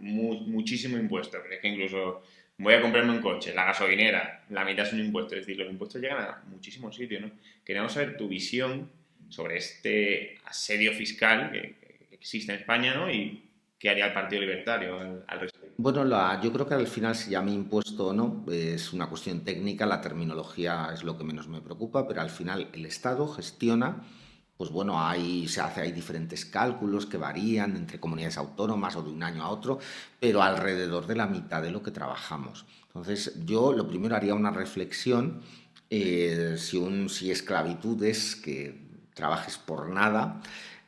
muchísimo impuesto. Pero es que incluso voy a comprarme un coche, la gasolinera, la mitad es un impuesto. Es decir, los impuestos llegan a muchísimos sitios, ¿no? Queríamos saber tu visión sobre este asedio fiscal que existe en España, ¿no? Y qué haría el Partido Libertario al respecto. Bueno, yo creo que al final si llame impuesto o no es una cuestión técnica, la terminología es lo que menos me preocupa, pero al final el Estado gestiona, pues bueno, hay diferentes cálculos que varían entre comunidades autónomas o de un año a otro, pero alrededor de la mitad de lo que trabajamos. Entonces, yo lo primero haría una reflexión, si esclavitud es que trabajes por nada.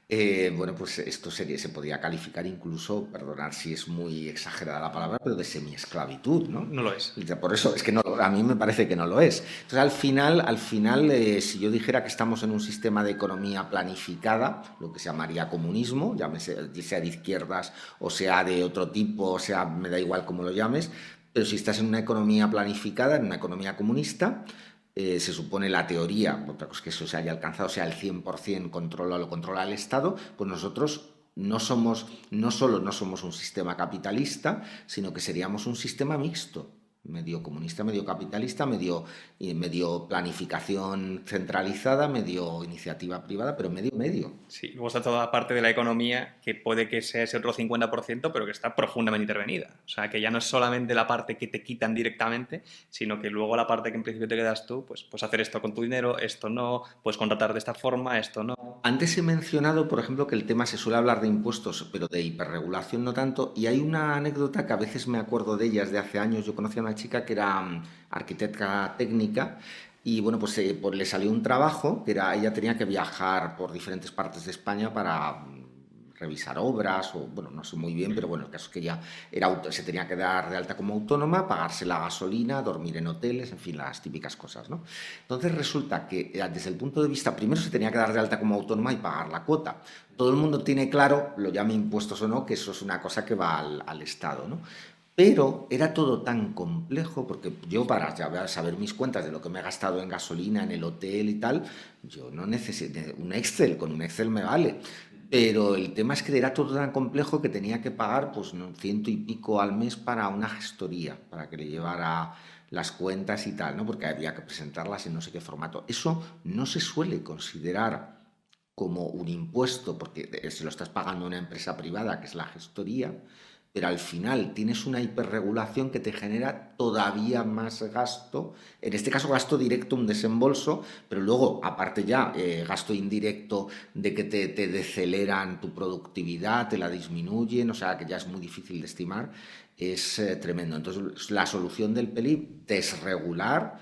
Bueno, pues esto se podría calificar incluso, perdonar si es muy exagerada la palabra, pero de semiesclavitud, ¿no? No lo es. Por eso es que no, a mí me parece que no lo es. Entonces, al final, si yo dijera que estamos en un sistema de economía planificada, lo que se llamaría comunismo, llámese, sea de izquierdas o sea de otro tipo, o sea, me da igual cómo lo llames, pero si estás en una economía planificada, en una economía comunista, se supone la teoría, otra cosa que eso se haya alcanzado, sea el 100% lo controla el Estado, pues nosotros no solo no somos un sistema capitalista, sino que seríamos un sistema mixto, medio comunista, medio capitalista, medio planificación centralizada, medio iniciativa privada, pero medio. Sí, luego está toda la parte de la economía que puede que sea ese otro 50%, pero que está profundamente intervenida. O sea, que ya no es solamente la parte que te quitan directamente, sino que luego la parte que en principio te quedas tú, pues puedes hacer esto con tu dinero, esto no, puedes contratar de esta forma, esto no. Antes he mencionado, por ejemplo, que el tema se suele hablar de impuestos, pero de hiperregulación no tanto, y hay una anécdota que a veces me acuerdo de ellas de hace años. Yo conocí a una chica que era arquitecta técnica y bueno, pues le salió un trabajo que ella tenía que viajar por diferentes partes de España para revisar obras o, bueno, no sé muy bien, pero bueno, el caso es que ella se tenía que dar de alta como autónoma, pagarse la gasolina, dormir en hoteles, en fin, las típicas cosas, ¿no? Entonces resulta que desde el punto de vista, primero se tenía que dar de alta como autónoma y pagar la cuota. Todo el mundo tiene claro, lo llame impuestos o no, que eso es una cosa que va al Estado, ¿no? Pero era todo tan complejo, porque yo para saber mis cuentas de lo que me he gastado en gasolina, en el hotel y tal, yo no necesito un Excel, con un Excel me vale. Pero el tema es que era todo tan complejo que tenía que pagar pues 100 y pico al mes para una gestoría, para que le llevara las cuentas y tal, ¿no? Porque había que presentarlas en no sé qué formato. Eso no se suele considerar como un impuesto, porque se lo estás pagando a una empresa privada, que es la gestoría, pero al final tienes una hiperregulación que te genera todavía más gasto, en este caso gasto directo, un desembolso, pero luego, aparte ya, gasto indirecto de que te deceleran tu productividad, te la disminuyen, o sea que ya es muy difícil de estimar, es tremendo. Entonces, la solución del PELIP, desregular.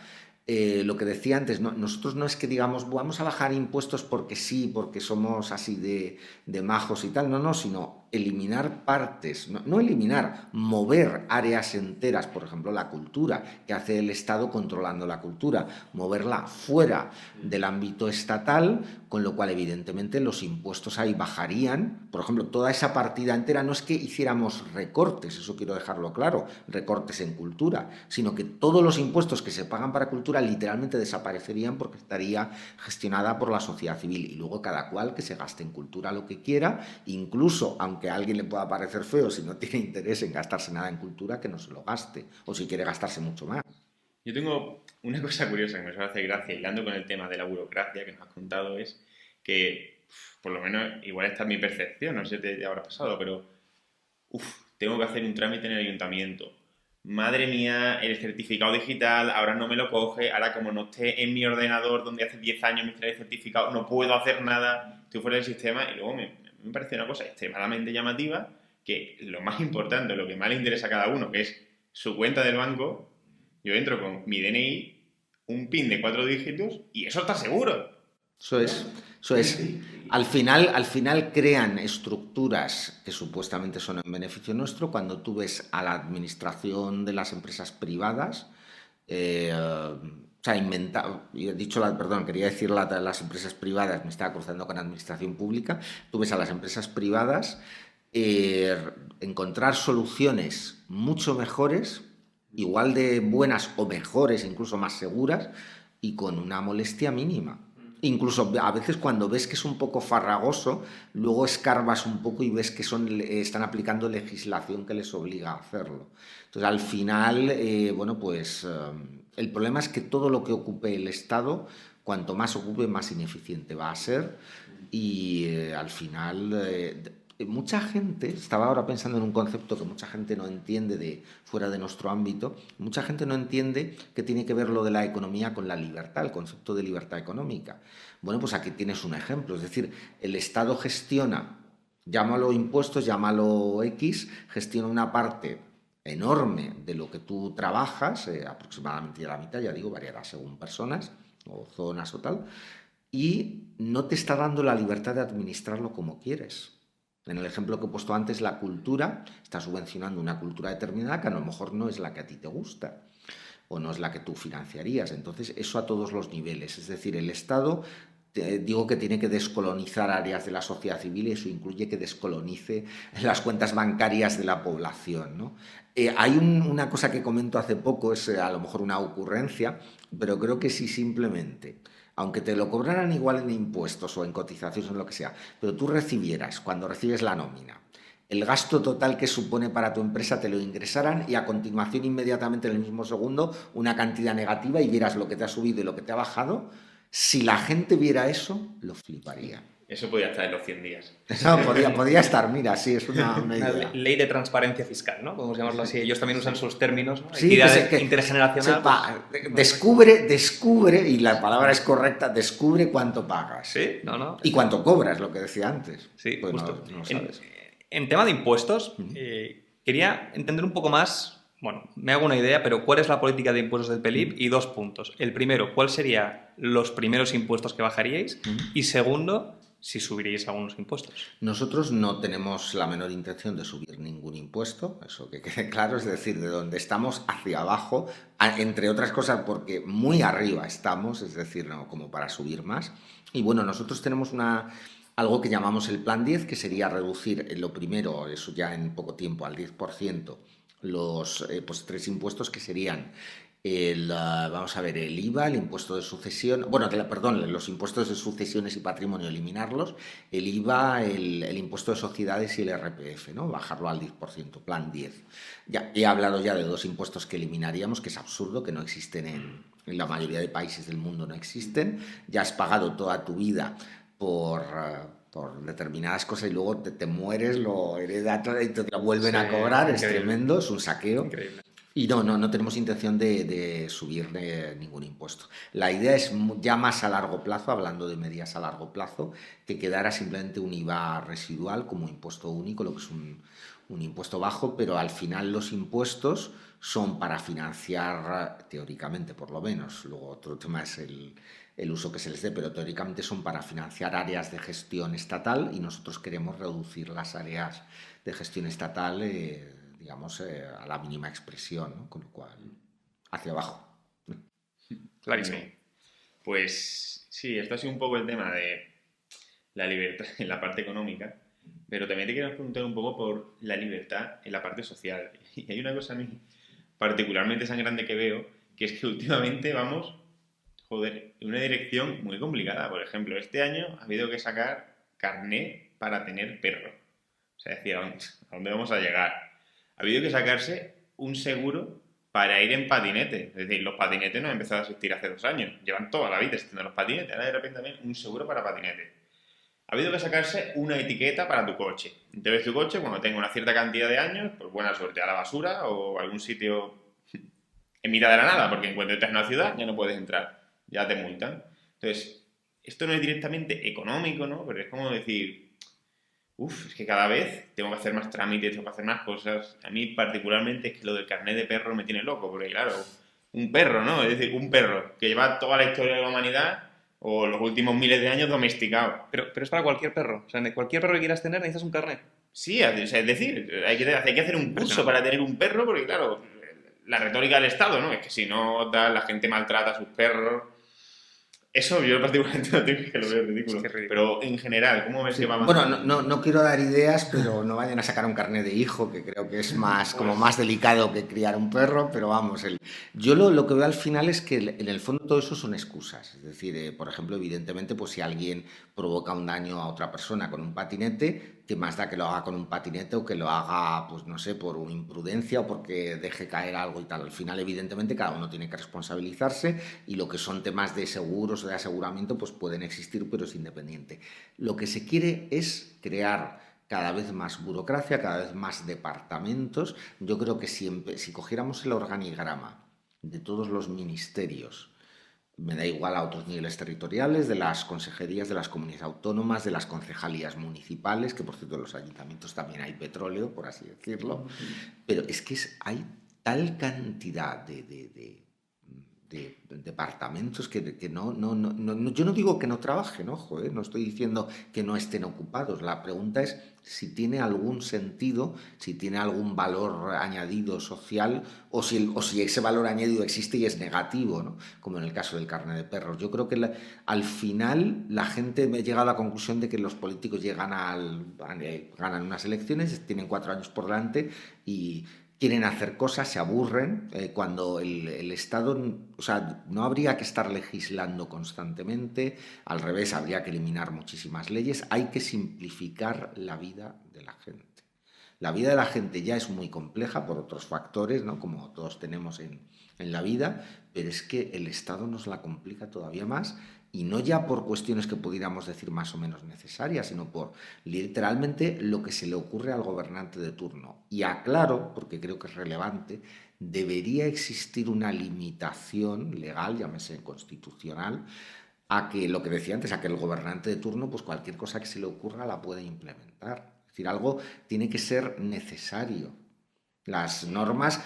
Lo que decía antes, nosotros no es que digamos vamos a bajar impuestos porque sí, porque somos así de majos y tal, no, sino eliminar partes, no eliminar, mover áreas enteras, por ejemplo la cultura, que hace el Estado controlando la cultura, moverla fuera del ámbito estatal, con lo cual evidentemente los impuestos ahí bajarían. Por ejemplo, toda esa partida entera no es que hiciéramos recortes, eso quiero dejarlo claro, recortes en cultura, sino que todos los impuestos que se pagan para cultura literalmente desaparecerían porque estaría gestionada por la sociedad civil y luego cada cual que se gaste en cultura lo que quiera, incluso aunque aunque a alguien le pueda parecer feo, si no tiene interés en gastarse nada en cultura, que no se lo gaste, o si quiere gastarse mucho más. Yo tengo una cosa curiosa que me suele hacer gracia, hilando con el tema de la burocracia que nos has contado, es que, por lo menos, igual esta es mi percepción, no sé si te habrá pasado, pero, tengo que hacer un trámite en el ayuntamiento. Madre mía, el certificado digital, ahora no me lo coge, ahora como no esté en mi ordenador donde hace 10 años me trae el certificado, no puedo hacer nada, estoy fuera del sistema y luego me parece una cosa extremadamente llamativa que lo más importante, lo que más le interesa a cada uno, que es su cuenta del banco, yo entro con mi DNI, un PIN de 4 dígitos y eso está seguro. Eso es, eso es. Al final crean estructuras que supuestamente son en beneficio nuestro. Cuando tú ves a la administración de las empresas privadas, o sea, yo he dicho, perdón, quería decir las empresas privadas, me estaba cruzando con administración pública. Tú ves a las empresas privadas eh, encontrar soluciones mucho mejores, igual de buenas o mejores, incluso más seguras, y con una molestia mínima. Incluso a veces cuando ves que es un poco farragoso, luego escarbas un poco y ves que están aplicando legislación que les obliga a hacerlo. Entonces, al final, bueno, pues el problema es que todo lo que ocupe el Estado, cuanto más ocupe, más ineficiente va a ser. Y al final, mucha gente, estaba ahora pensando en un concepto que mucha gente no entiende fuera de nuestro ámbito, mucha gente no entiende que tiene que ver lo de la economía con la libertad, el concepto de libertad económica. Bueno, pues aquí tienes un ejemplo, es decir, el Estado gestiona, llámalo impuestos, llámalo X, gestiona una parte enorme de lo que tú trabajas, aproximadamente la mitad, ya digo, variará según personas o zonas o tal, y no te está dando la libertad de administrarlo como quieres. En el ejemplo que he puesto antes, la cultura está subvencionando una cultura determinada que a lo mejor no es la que a ti te gusta o no es la que tú financiarías. Entonces, eso a todos los niveles. Es decir, el Estado, digo que tiene que descolonizar áreas de la sociedad civil y eso incluye que descolonice las cuentas bancarias de la población, ¿no? Hay una cosa que comento hace poco, es a lo mejor una ocurrencia, pero creo que si simplemente, aunque te lo cobraran igual en impuestos o en cotizaciones o en lo que sea, pero tú recibieras, cuando recibes la nómina, el gasto total que supone para tu empresa te lo ingresaran y a continuación inmediatamente en el mismo segundo una cantidad negativa y vieras lo que te ha subido y lo que te ha bajado, si la gente viera eso, lo fliparía. Eso podría estar en los 100 días. No, podría estar, mira, sí, es una Una idea. ley de transparencia fiscal, ¿no? Podemos llamarlo así. Ellos también usan sus términos, ¿no? Sí, Equidad que intergeneracional. descubre, y la palabra es correcta, descubre cuánto pagas. Sí, no. Y cuánto cobras, lo que decía antes. Sí, pues justo. No sabes. En tema de impuestos, quería entender un poco más, bueno, me hago una idea, pero ¿cuál es la política de impuestos del PELIP? Y 2 puntos. El primero, ¿cuál serían los primeros impuestos que bajaríais? Y segundo, si subiríais algunos impuestos. Nosotros no tenemos la menor intención de subir ningún impuesto, eso que quede claro, es decir, de donde estamos hacia abajo, entre otras cosas porque muy arriba estamos, es decir, no como para subir más. Y bueno, nosotros tenemos algo que llamamos el Plan 10, que sería reducir lo primero, eso ya en poco tiempo, al 10%, los 3 impuestos que serían vamos a ver, el IVA, el impuesto de sucesión, bueno, perdón, los impuestos de sucesiones y patrimonio, eliminarlos, el IVA, el impuesto de sociedades y el RPF, ¿no? Bajarlo al 10%, plan 10. Ya, he hablado ya de 2 impuestos que eliminaríamos, que es absurdo, que no existen en la mayoría de países del mundo, no existen. Ya has pagado toda tu vida por determinadas cosas y luego te mueres, lo heredas y te lo vuelven a cobrar, increíble. Es tremendo, es un saqueo. Increíble. Y no tenemos intención de subir ningún impuesto. La idea es ya más a largo plazo, hablando de medidas a largo plazo, que quedara simplemente un IVA residual como impuesto único, lo que es un impuesto bajo, pero al final los impuestos son para financiar, teóricamente por lo menos, luego otro tema es el uso que se les dé, pero teóricamente son para financiar áreas de gestión estatal y nosotros queremos reducir las áreas de gestión estatal digamos, a la mínima expresión, ¿no? Con lo cual, hacia abajo. Clarísimo. Pues sí, esto ha sido un poco el tema de la libertad en la parte económica, pero también te quiero preguntar un poco por la libertad en la parte social. Y hay una cosa a mí particularmente sangrante que veo, que es que últimamente vamos, en una dirección muy complicada. Por ejemplo, este año ha habido que sacar carné para tener perro. O sea, decía, ¿a dónde vamos a llegar? Ha habido que sacarse un seguro para ir en patinete. Es decir, los patinetes no han empezado a existir hace 2 años. Llevan toda la vida existiendo los patinetes. Ahora de repente también un seguro para patinete. Ha habido que sacarse una etiqueta para tu coche. Entonces tu coche, cuando tenga una cierta cantidad de años, pues buena suerte a la basura o a algún sitio en mitad de la nada, porque en cuanto entras en una ciudad ya no puedes entrar, ya te multan. Entonces, esto no es directamente económico, ¿no? Pero es como decir, uff, es que cada vez tengo que hacer más trámites, tengo que hacer más cosas. A mí particularmente es que lo del carnet de perro me tiene loco, porque claro, un perro, ¿no? Es decir, un perro que lleva toda la historia de la humanidad o los últimos miles de años domesticado. Pero es para cualquier perro. O sea, de cualquier perro que quieras tener necesitas un carnet. Sí, o sea, es decir, hay que hacer un curso para tener un perro, porque claro, la retórica del Estado, ¿no? Es que si no, la gente maltrata a sus perros. Eso yo particularmente no tengo que lo veo ridículo. Es que es ridículo. Pero en general, ¿cómo ves Sí. que va Bueno, avanzando? no quiero dar ideas, pero no vayan a sacar un carnet de hijo, que creo que es más, como más delicado que criar un perro, pero vamos, yo lo que veo al final es que en el fondo todo eso son excusas. Es decir, por ejemplo, evidentemente, pues si alguien provoca un daño a otra persona con un patinete, ¿qué más da que lo haga con un patinete o que lo haga, pues no sé, por una imprudencia o porque deje caer algo y tal? Al final, evidentemente, cada uno tiene que responsabilizarse y lo que son temas de seguros o de aseguramiento, pues pueden existir, pero es independiente. Lo que se quiere es crear cada vez más burocracia, cada vez más departamentos. Yo creo que si cogiéramos el organigrama de todos los ministerios, me da igual a otros niveles territoriales, de las consejerías de las comunidades autónomas, de las concejalías municipales, que por cierto en los ayuntamientos también hay petróleo, por así decirlo, pero es que hay tal cantidad de departamentos que yo no digo que no trabajen, ojo, no estoy diciendo que no estén ocupados. La pregunta es si tiene algún sentido, si tiene algún valor añadido social o si ese valor añadido existe y es negativo, ¿no? Como en el caso del carnet de perros. Yo creo que al final la gente me llega a la conclusión de que los políticos ganan unas elecciones, tienen 4 años por delante y quieren hacer cosas, se aburren, cuando el Estado, o sea, no habría que estar legislando constantemente, al revés, habría que eliminar muchísimas leyes, hay que simplificar la vida de la gente. La vida de la gente ya es muy compleja por otros factores, ¿no? Como todos tenemos en la vida, pero es que el Estado nos la complica todavía más y no ya por cuestiones que pudiéramos decir más o menos necesarias, sino por literalmente lo que se le ocurre al gobernante de turno. Y aclaro, porque creo que es relevante, debería existir una limitación legal, llámese constitucional, a que lo que decía antes, a que el gobernante de turno, pues cualquier cosa que se le ocurra la puede implementar. Es decir, algo tiene que ser necesario. Las normas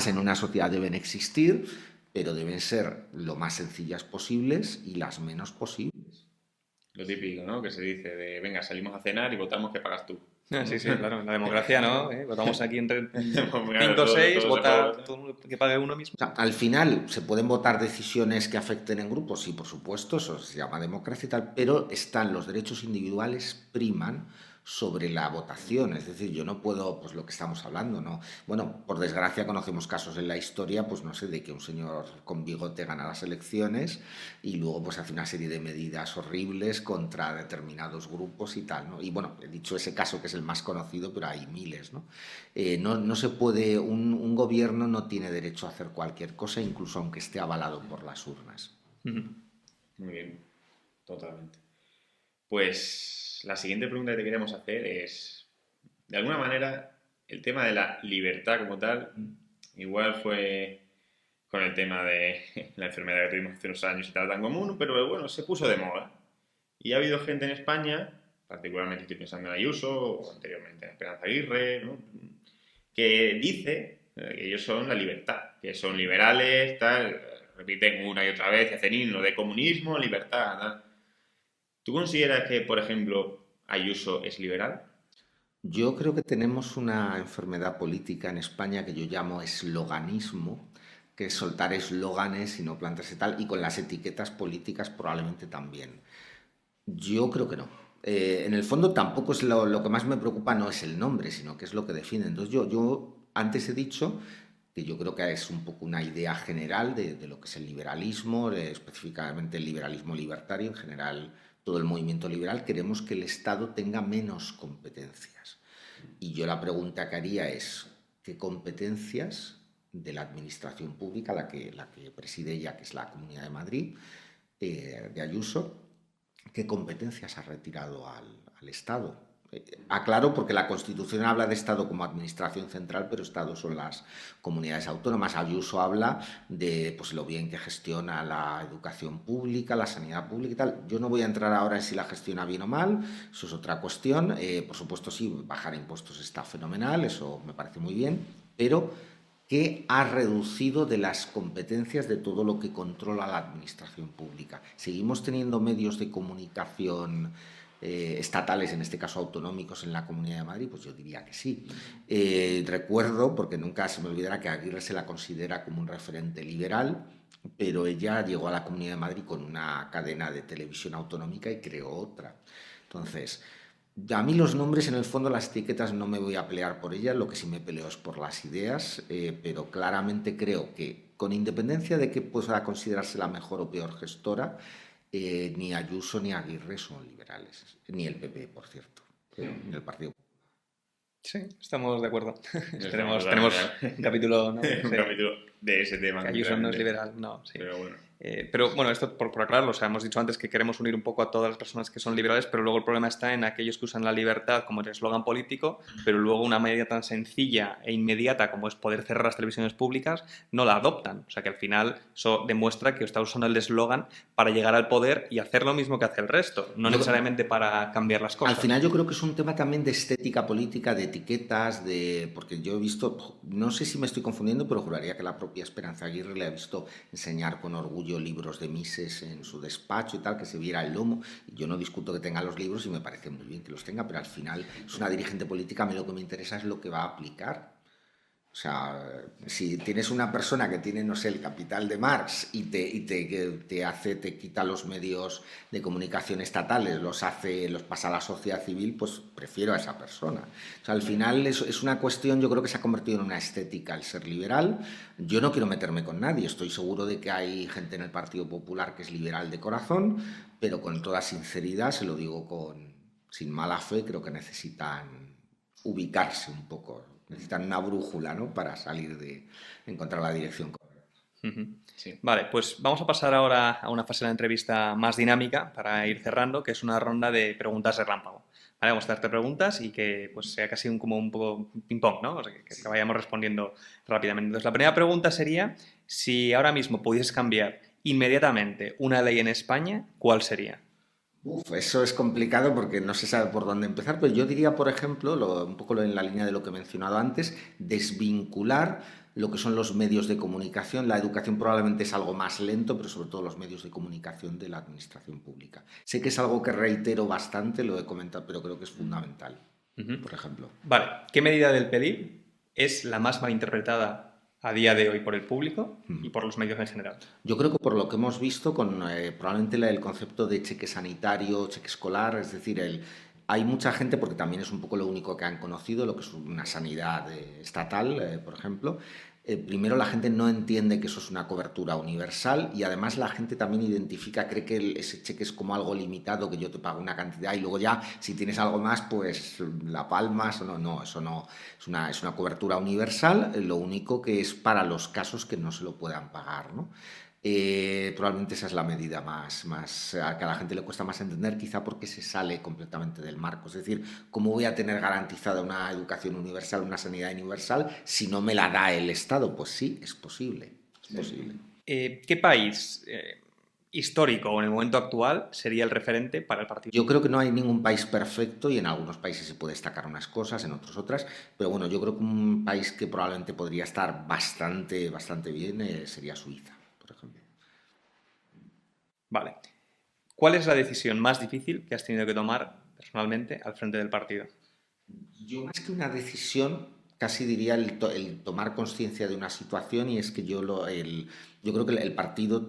en una sociedad deben existir, pero deben ser lo más sencillas posibles y las menos posibles. Lo típico, ¿no? Que se dice de, venga, salimos a cenar y votamos que pagas tú. Sí, sí, claro. En la democracia, ¿no? Votamos aquí entre Claro, 5 o 6, todo se vota vota. todo el mundo que pague uno mismo. O sea, al final se pueden votar decisiones que afecten en grupos, sí, por supuesto, eso se llama democracia y tal, pero los derechos individuales priman sobre la votación, es decir, yo no puedo, pues lo que estamos hablando, ¿no? Bueno, por desgracia conocemos casos en la historia, pues no sé, de que un señor con bigote gana las elecciones y luego pues hace una serie de medidas horribles contra determinados grupos y tal, ¿no? Y bueno, he dicho ese caso que es el más conocido, pero hay miles, ¿no? No se puede, un gobierno no tiene derecho a hacer cualquier cosa, incluso aunque esté avalado por las urnas. Muy bien, totalmente. Pues la siguiente pregunta que te queremos hacer es, de alguna manera, el tema de la libertad como tal, igual fue con el tema de la enfermedad que tuvimos hace unos años y tal tan común, pero bueno, se puso de moda. Y ha habido gente en España, particularmente estoy pensando en Ayuso, o anteriormente en Esperanza Aguirre, ¿no? Que dice que ellos son la libertad, que son liberales, tal, repiten una y otra vez y hacen himno de comunismo, libertad, tal. ¿Tú consideras que, por ejemplo, Ayuso es liberal? Yo creo que tenemos una enfermedad política en España que yo llamo esloganismo, que es soltar eslóganes y no plantarse tal, y con las etiquetas políticas probablemente también. Yo creo que no. En el fondo tampoco es lo que más me preocupa, no es el nombre, sino que es lo que define. Entonces yo antes he dicho que yo creo que es un poco una idea general de lo que es el liberalismo, específicamente el liberalismo libertario, en general todo el movimiento liberal, queremos que el Estado tenga menos competencias. Y yo la pregunta que haría es, ¿qué competencias de la administración pública, la que preside ella, que es la Comunidad de Madrid, de Ayuso, qué competencias ha retirado al Estado? Aclaro porque la Constitución habla de Estado como administración central, pero Estado son las comunidades autónomas. Ayuso habla de pues, lo bien que gestiona la educación pública, la sanidad pública y tal. Yo no voy a entrar ahora en si la gestiona bien o mal, eso es otra cuestión. Por supuesto, sí, bajar impuestos está fenomenal, eso me parece muy bien, pero ¿qué ha reducido de las competencias de todo lo que controla la administración pública? ¿Seguimos teniendo medios de comunicación estatales, en este caso autonómicos, en la Comunidad de Madrid? Pues yo diría que sí. Recuerdo, porque nunca se me olvidará, que Aguirre se la considera como un referente liberal, pero ella llegó a la Comunidad de Madrid con una cadena de televisión autonómica y creó otra. Entonces, a mí los nombres, en el fondo, las etiquetas no me voy a pelear por ellas, lo que sí me peleo es por las ideas, pero claramente creo que, con independencia de que pueda considerarse la mejor o peor gestora, ni Ayuso ni Aguirre son liberales, ni el PP, por cierto, ni el Partido. Sí, estamos de acuerdo. Estamos Tenemos totalmente un capítulo, ¿no? un Sí, capítulo de ese tema. que Ayuso no es concretamente. liberal, no, sí. Pero bueno. Pero bueno, esto por aclararlo, o sea, hemos dicho antes que queremos unir un poco a todas las personas que son liberales, pero luego el problema está en aquellos que usan la libertad como el eslogan político, pero luego una medida tan sencilla e inmediata como es poder cerrar las televisiones públicas, no la adoptan. O sea que al final eso demuestra que está usando el eslogan para llegar al poder y hacer lo mismo que hace el resto, no necesariamente para cambiar las cosas. Al final yo creo que es un tema también de estética política, de etiquetas, porque yo he visto, no sé si me estoy confundiendo, pero juraría que la propia Esperanza Aguirre le ha visto enseñar con orgullo libros de Mises en su despacho y tal, que se viera el lomo. Y yo no discuto que tenga los libros y me parece muy bien que los tenga, pero al final es una dirigente política, a mí lo que me interesa es lo que va a aplicar. O sea, si tienes una persona que tiene, no sé, el capital de Marx y te quita los medios de comunicación estatales, los pasa a la sociedad civil, pues prefiero a esa persona. O sea, al final es una cuestión, yo creo que se ha convertido en una estética el ser liberal. Yo no quiero meterme con nadie, estoy seguro de que hay gente en el Partido Popular que es liberal de corazón, pero con toda sinceridad, se lo digo sin mala fe, creo que necesitan ubicarse un poco. Necesitan una brújula, ¿no? Para encontrar la dirección correcta. Sí. Vale, pues vamos a pasar ahora a una fase de la entrevista más dinámica para ir cerrando, que es una ronda de preguntas de relámpago. Vale, vamos a hacerte preguntas y que pues, sea casi como un poco ping-pong, ¿no? O sea, que vayamos respondiendo rápidamente. Entonces, la primera pregunta sería, si ahora mismo pudieses cambiar inmediatamente una ley en España, ¿cuál sería? Eso es complicado porque no se sabe por dónde empezar, pero yo diría, por ejemplo, un poco en la línea de lo que he mencionado antes, desvincular lo que son los medios de comunicación. La educación probablemente es algo más lento, pero sobre todo los medios de comunicación de la administración pública. Sé que es algo que reitero bastante, lo he comentado, pero creo que es fundamental, por ejemplo. Vale, ¿qué medida del PELIP es la más malinterpretada a día de hoy por el público y por los medios en general? Yo creo que por lo que hemos visto con probablemente el concepto de cheque sanitario, cheque escolar, es decir, hay mucha gente, porque también es un poco lo único que han conocido, lo que es una sanidad estatal, por ejemplo. Primero, la gente no entiende que eso es una cobertura universal y además la gente también cree que ese cheque es como algo limitado, que yo te pago una cantidad y luego ya, si tienes algo más, pues la palmas o no. No, eso no. Es una cobertura universal, lo único que es para los casos que no se lo puedan pagar, ¿no? Probablemente esa es la medida que a la gente le cuesta más entender, quizá porque se sale completamente del marco. Es decir, ¿cómo voy a tener garantizada una educación universal, una sanidad universal, si no me la da el Estado? Pues sí, es posible. Es posible. ¿Qué país histórico o en el momento actual sería el referente para el partido? Yo creo que no hay ningún país perfecto y en algunos países se puede destacar unas cosas, en otros otras, pero bueno, yo creo que un país que probablemente podría estar bastante, bastante bien sería Suiza, por ejemplo. Vale. ¿Cuál es la decisión más difícil que has tenido que tomar personalmente al frente del partido? Yo más que una decisión, casi diría el tomar conciencia de una situación y es que yo creo que el partido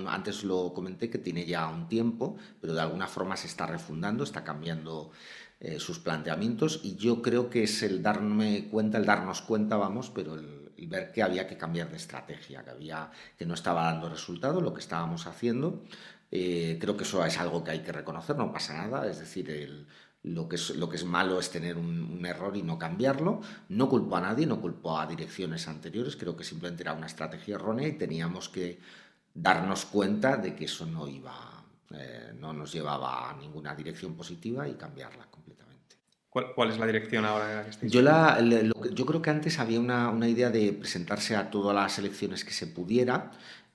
antes lo comenté, que tiene ya un tiempo, pero de alguna forma se está refundando, está cambiando sus planteamientos y yo creo que es el darnos cuenta, vamos, pero el ver que había que cambiar de estrategia, que no estaba dando resultado lo que estábamos haciendo. Creo que eso es algo que hay que reconocer, no pasa nada, es decir, Lo que es malo es tener un error y no cambiarlo. No culpo a nadie, no culpo a direcciones anteriores, creo que simplemente era una estrategia errónea y teníamos que darnos cuenta de que eso no nos llevaba a ninguna dirección positiva y cambiarla completamente. ¿Cuál es la dirección ahora en la que estáis? Yo creo que antes había una idea de presentarse a todas las elecciones que se pudiera,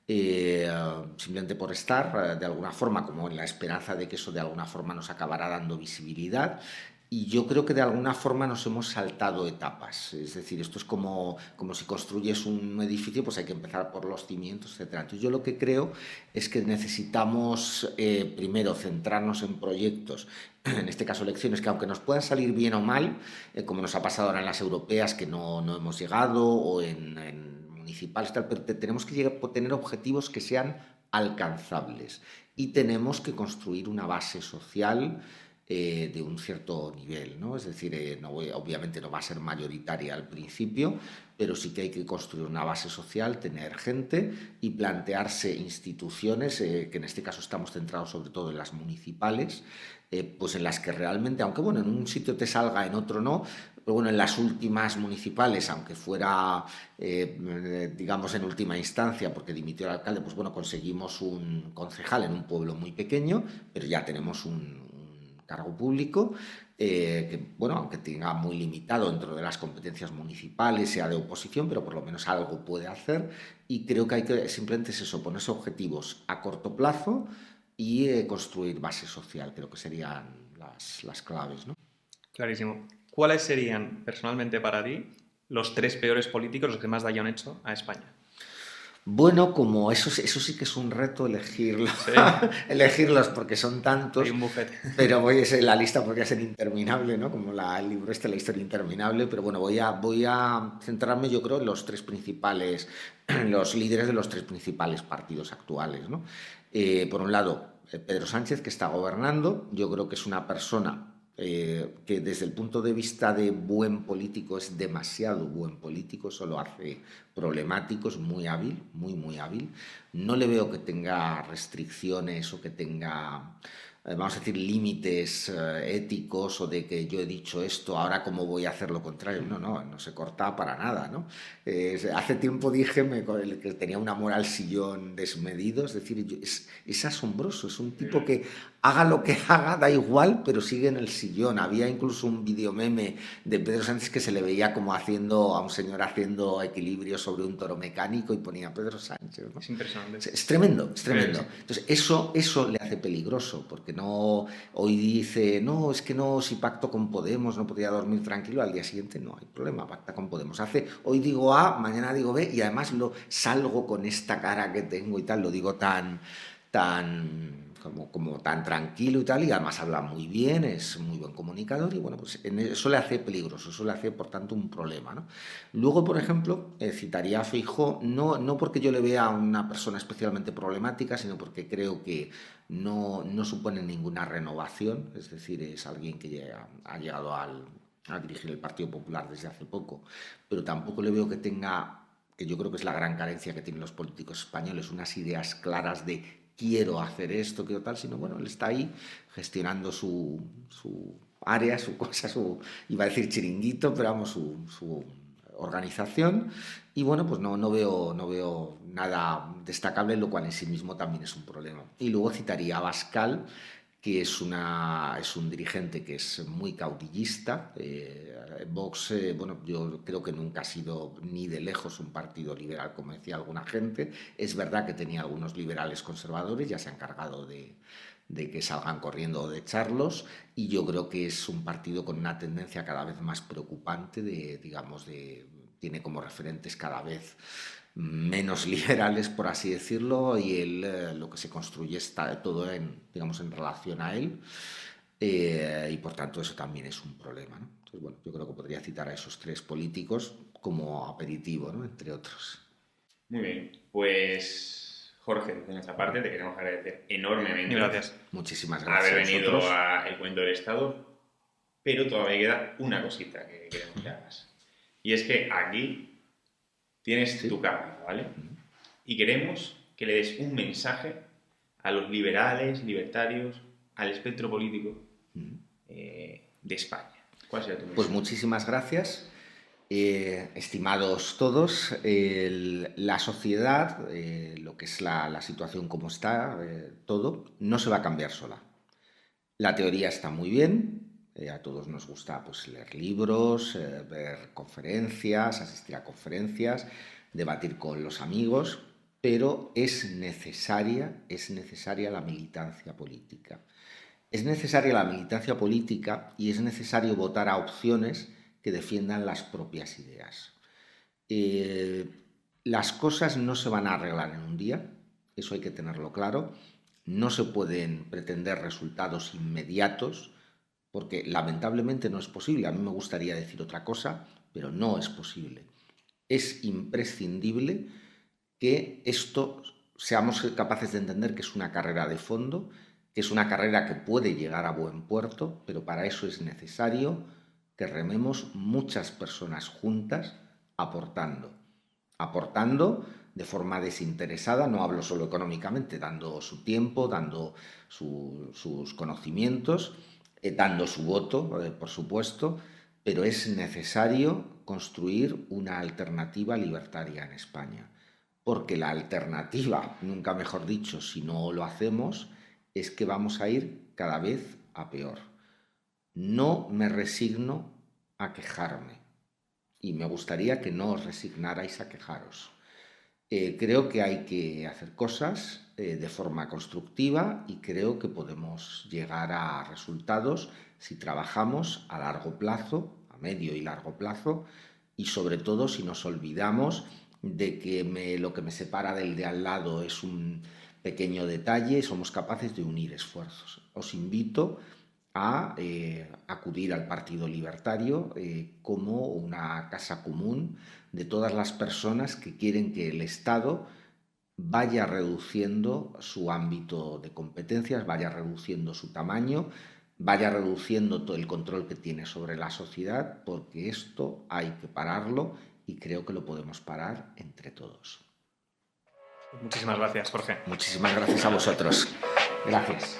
simplemente por estar, de alguna forma, como en la esperanza de que eso de alguna forma nos acabará dando visibilidad. Y yo creo que de alguna forma nos hemos saltado etapas. Es decir, esto es como si construyes un edificio, pues hay que empezar por los cimientos, etcétera. Entonces yo lo que creo es que necesitamos primero centrarnos en proyectos, en este caso elecciones, que aunque nos puedan salir bien o mal, como nos ha pasado ahora en las europeas que no hemos llegado, o en municipales, tal, pero tenemos que tener objetivos que sean alcanzables y tenemos que construir una base social de un cierto nivel, ¿no? Es decir, obviamente no va a ser mayoritaria al principio, pero sí que hay que construir una base social, tener gente y plantearse instituciones, que en este caso estamos centrados sobre todo en las municipales, pues en las que realmente, aunque bueno, en un sitio te salga, en otro no, pero bueno, en las últimas municipales, aunque fuera, digamos, en última instancia, porque dimitió el alcalde, pues bueno, conseguimos un concejal en un pueblo muy pequeño, pero ya tenemos un cargo público, que, bueno, aunque tenga muy limitado dentro de las competencias municipales, sea de oposición, pero por lo menos algo puede hacer. Y creo que hay que simplemente es eso, ponerse objetivos a corto plazo y construir base social. Creo que serían las claves, ¿no? Clarísimo. ¿Cuáles serían, personalmente para ti, los 3 peores políticos, los que más daño han hecho a España? Bueno, como eso sí que es un reto elegirlo, Sí, elegirlos porque son hay tantos, un buffet. pero la lista podría ser interminable, ¿no? Como el libro la historia interminable, pero bueno, voy a centrarme, yo creo, en los tres principales, los líderes de los tres principales partidos actuales, ¿no? Por un lado, Pedro Sánchez, que está gobernando, yo creo que es una persona que desde el punto de vista de buen político es demasiado buen político, eso lo hace problemático, es muy hábil, muy, muy hábil. No le veo que tenga restricciones o que tenga, vamos a decir, límites éticos o de que yo he dicho esto, ahora cómo voy a hacer lo contrario. No se corta para nada, ¿no? Hace tiempo dije que tenía un amor al sillón desmedido, es decir, es asombroso, es un tipo que haga lo que haga, da igual, pero sigue en el sillón. Había incluso un video meme de Pedro Sánchez que se le veía como haciendo a un señor haciendo equilibrio sobre un toro mecánico y ponía Pedro Sánchez, ¿no? Es impresionante. Es tremendo, es tremendo. Sí. Entonces, eso le hace peligroso, porque no hoy dice, no, es que no, si pacto con Podemos no podría dormir tranquilo, al día siguiente no hay problema, pacta con Podemos. Hoy digo A, mañana digo B, y además salgo con esta cara que tengo y tal, lo digo como tan tranquilo y tal, y además habla muy bien, es muy buen comunicador, y bueno, pues eso le hace peligroso, eso le hace, por tanto, un problema, ¿no? Luego, por ejemplo, citaría a Feijóo, no porque yo le vea a una persona especialmente problemática, sino porque creo que no supone ninguna renovación, es decir, es alguien que ha llegado a dirigir el Partido Popular desde hace poco, pero tampoco le veo que tenga, que yo creo que es la gran carencia que tienen los políticos españoles, unas ideas claras de quiero hacer esto, quiero tal, sino bueno, él está ahí gestionando su área, su cosa, iba a decir chiringuito, pero vamos, su organización, y bueno, pues no veo nada destacable, lo cual en sí mismo también es un problema. Y luego citaría a Bascal, que es un dirigente que es muy caudillista. Vox, bueno, yo creo que nunca ha sido ni de lejos un partido liberal, como decía alguna gente. Es verdad que tenía algunos liberales conservadores, ya se han encargado de que salgan corriendo o de echarlos, y yo creo que es un partido con una tendencia cada vez más preocupante tiene como referentes cada vez menos liberales, por así decirlo, y lo que se construye está todo digamos, en relación a él, y por tanto eso también es un problema, ¿no? Entonces, bueno, yo creo que podría citar a esos tres políticos como aperitivo, ¿no? Entre otros. Muy bien, pues Jorge, de nuestra parte te queremos agradecer enormemente Gracias. Muchísimas gracias haber a venido vosotros. a El Cuento del Estado, pero todavía queda una cosita que queremos que hagas. Y es que aquí tienes Sí. tu cámara, ¿vale? Y queremos que le des un mensaje a los liberales, libertarios, al espectro político, de España. ¿Cuál sería tu misión? Pues muchísimas gracias. Estimados todos, la sociedad, lo que es la situación como está, todo, no se va a cambiar sola. La teoría está muy bien, a todos nos gusta pues, leer libros, ver conferencias, asistir a conferencias, debatir con los amigos, pero es necesaria la militancia política. Es necesaria la militancia política y es necesario votar a opciones que defiendan las propias ideas. Las cosas no se van a arreglar en un día, eso hay que tenerlo claro. No se pueden pretender resultados inmediatos, porque lamentablemente no es posible. A mí me gustaría decir otra cosa, pero no es posible. Es imprescindible que esto seamos capaces de entender que es una carrera de fondo, que es una carrera que puede llegar a buen puerto, pero para eso es necesario que rememos muchas personas juntas aportando de forma desinteresada, no hablo solo económicamente, dando su tiempo, dando sus conocimientos, dando su voto, por supuesto, pero es necesario construir una alternativa libertaria en España, porque la alternativa, nunca mejor dicho, si no lo hacemos, es que vamos a ir cada vez a peor. No me resigno a quejarme y me gustaría que no os resignarais a quejaros. Creo que hay que hacer cosas de forma constructiva y creo que podemos llegar a resultados si trabajamos a largo plazo, a medio y largo plazo, y sobre todo si nos olvidamos de que lo que me separa del de al lado es un pequeño detalle y somos capaces de unir esfuerzos. Os invito a acudir al Partido Libertario como una casa común de todas las personas que quieren que el Estado vaya reduciendo su ámbito de competencias, vaya reduciendo su tamaño, vaya reduciendo todo el control que tiene sobre la sociedad, porque esto hay que pararlo y creo que lo podemos parar entre todos. Muchísimas gracias, Jorge. Muchísimas gracias a vosotros. Gracias.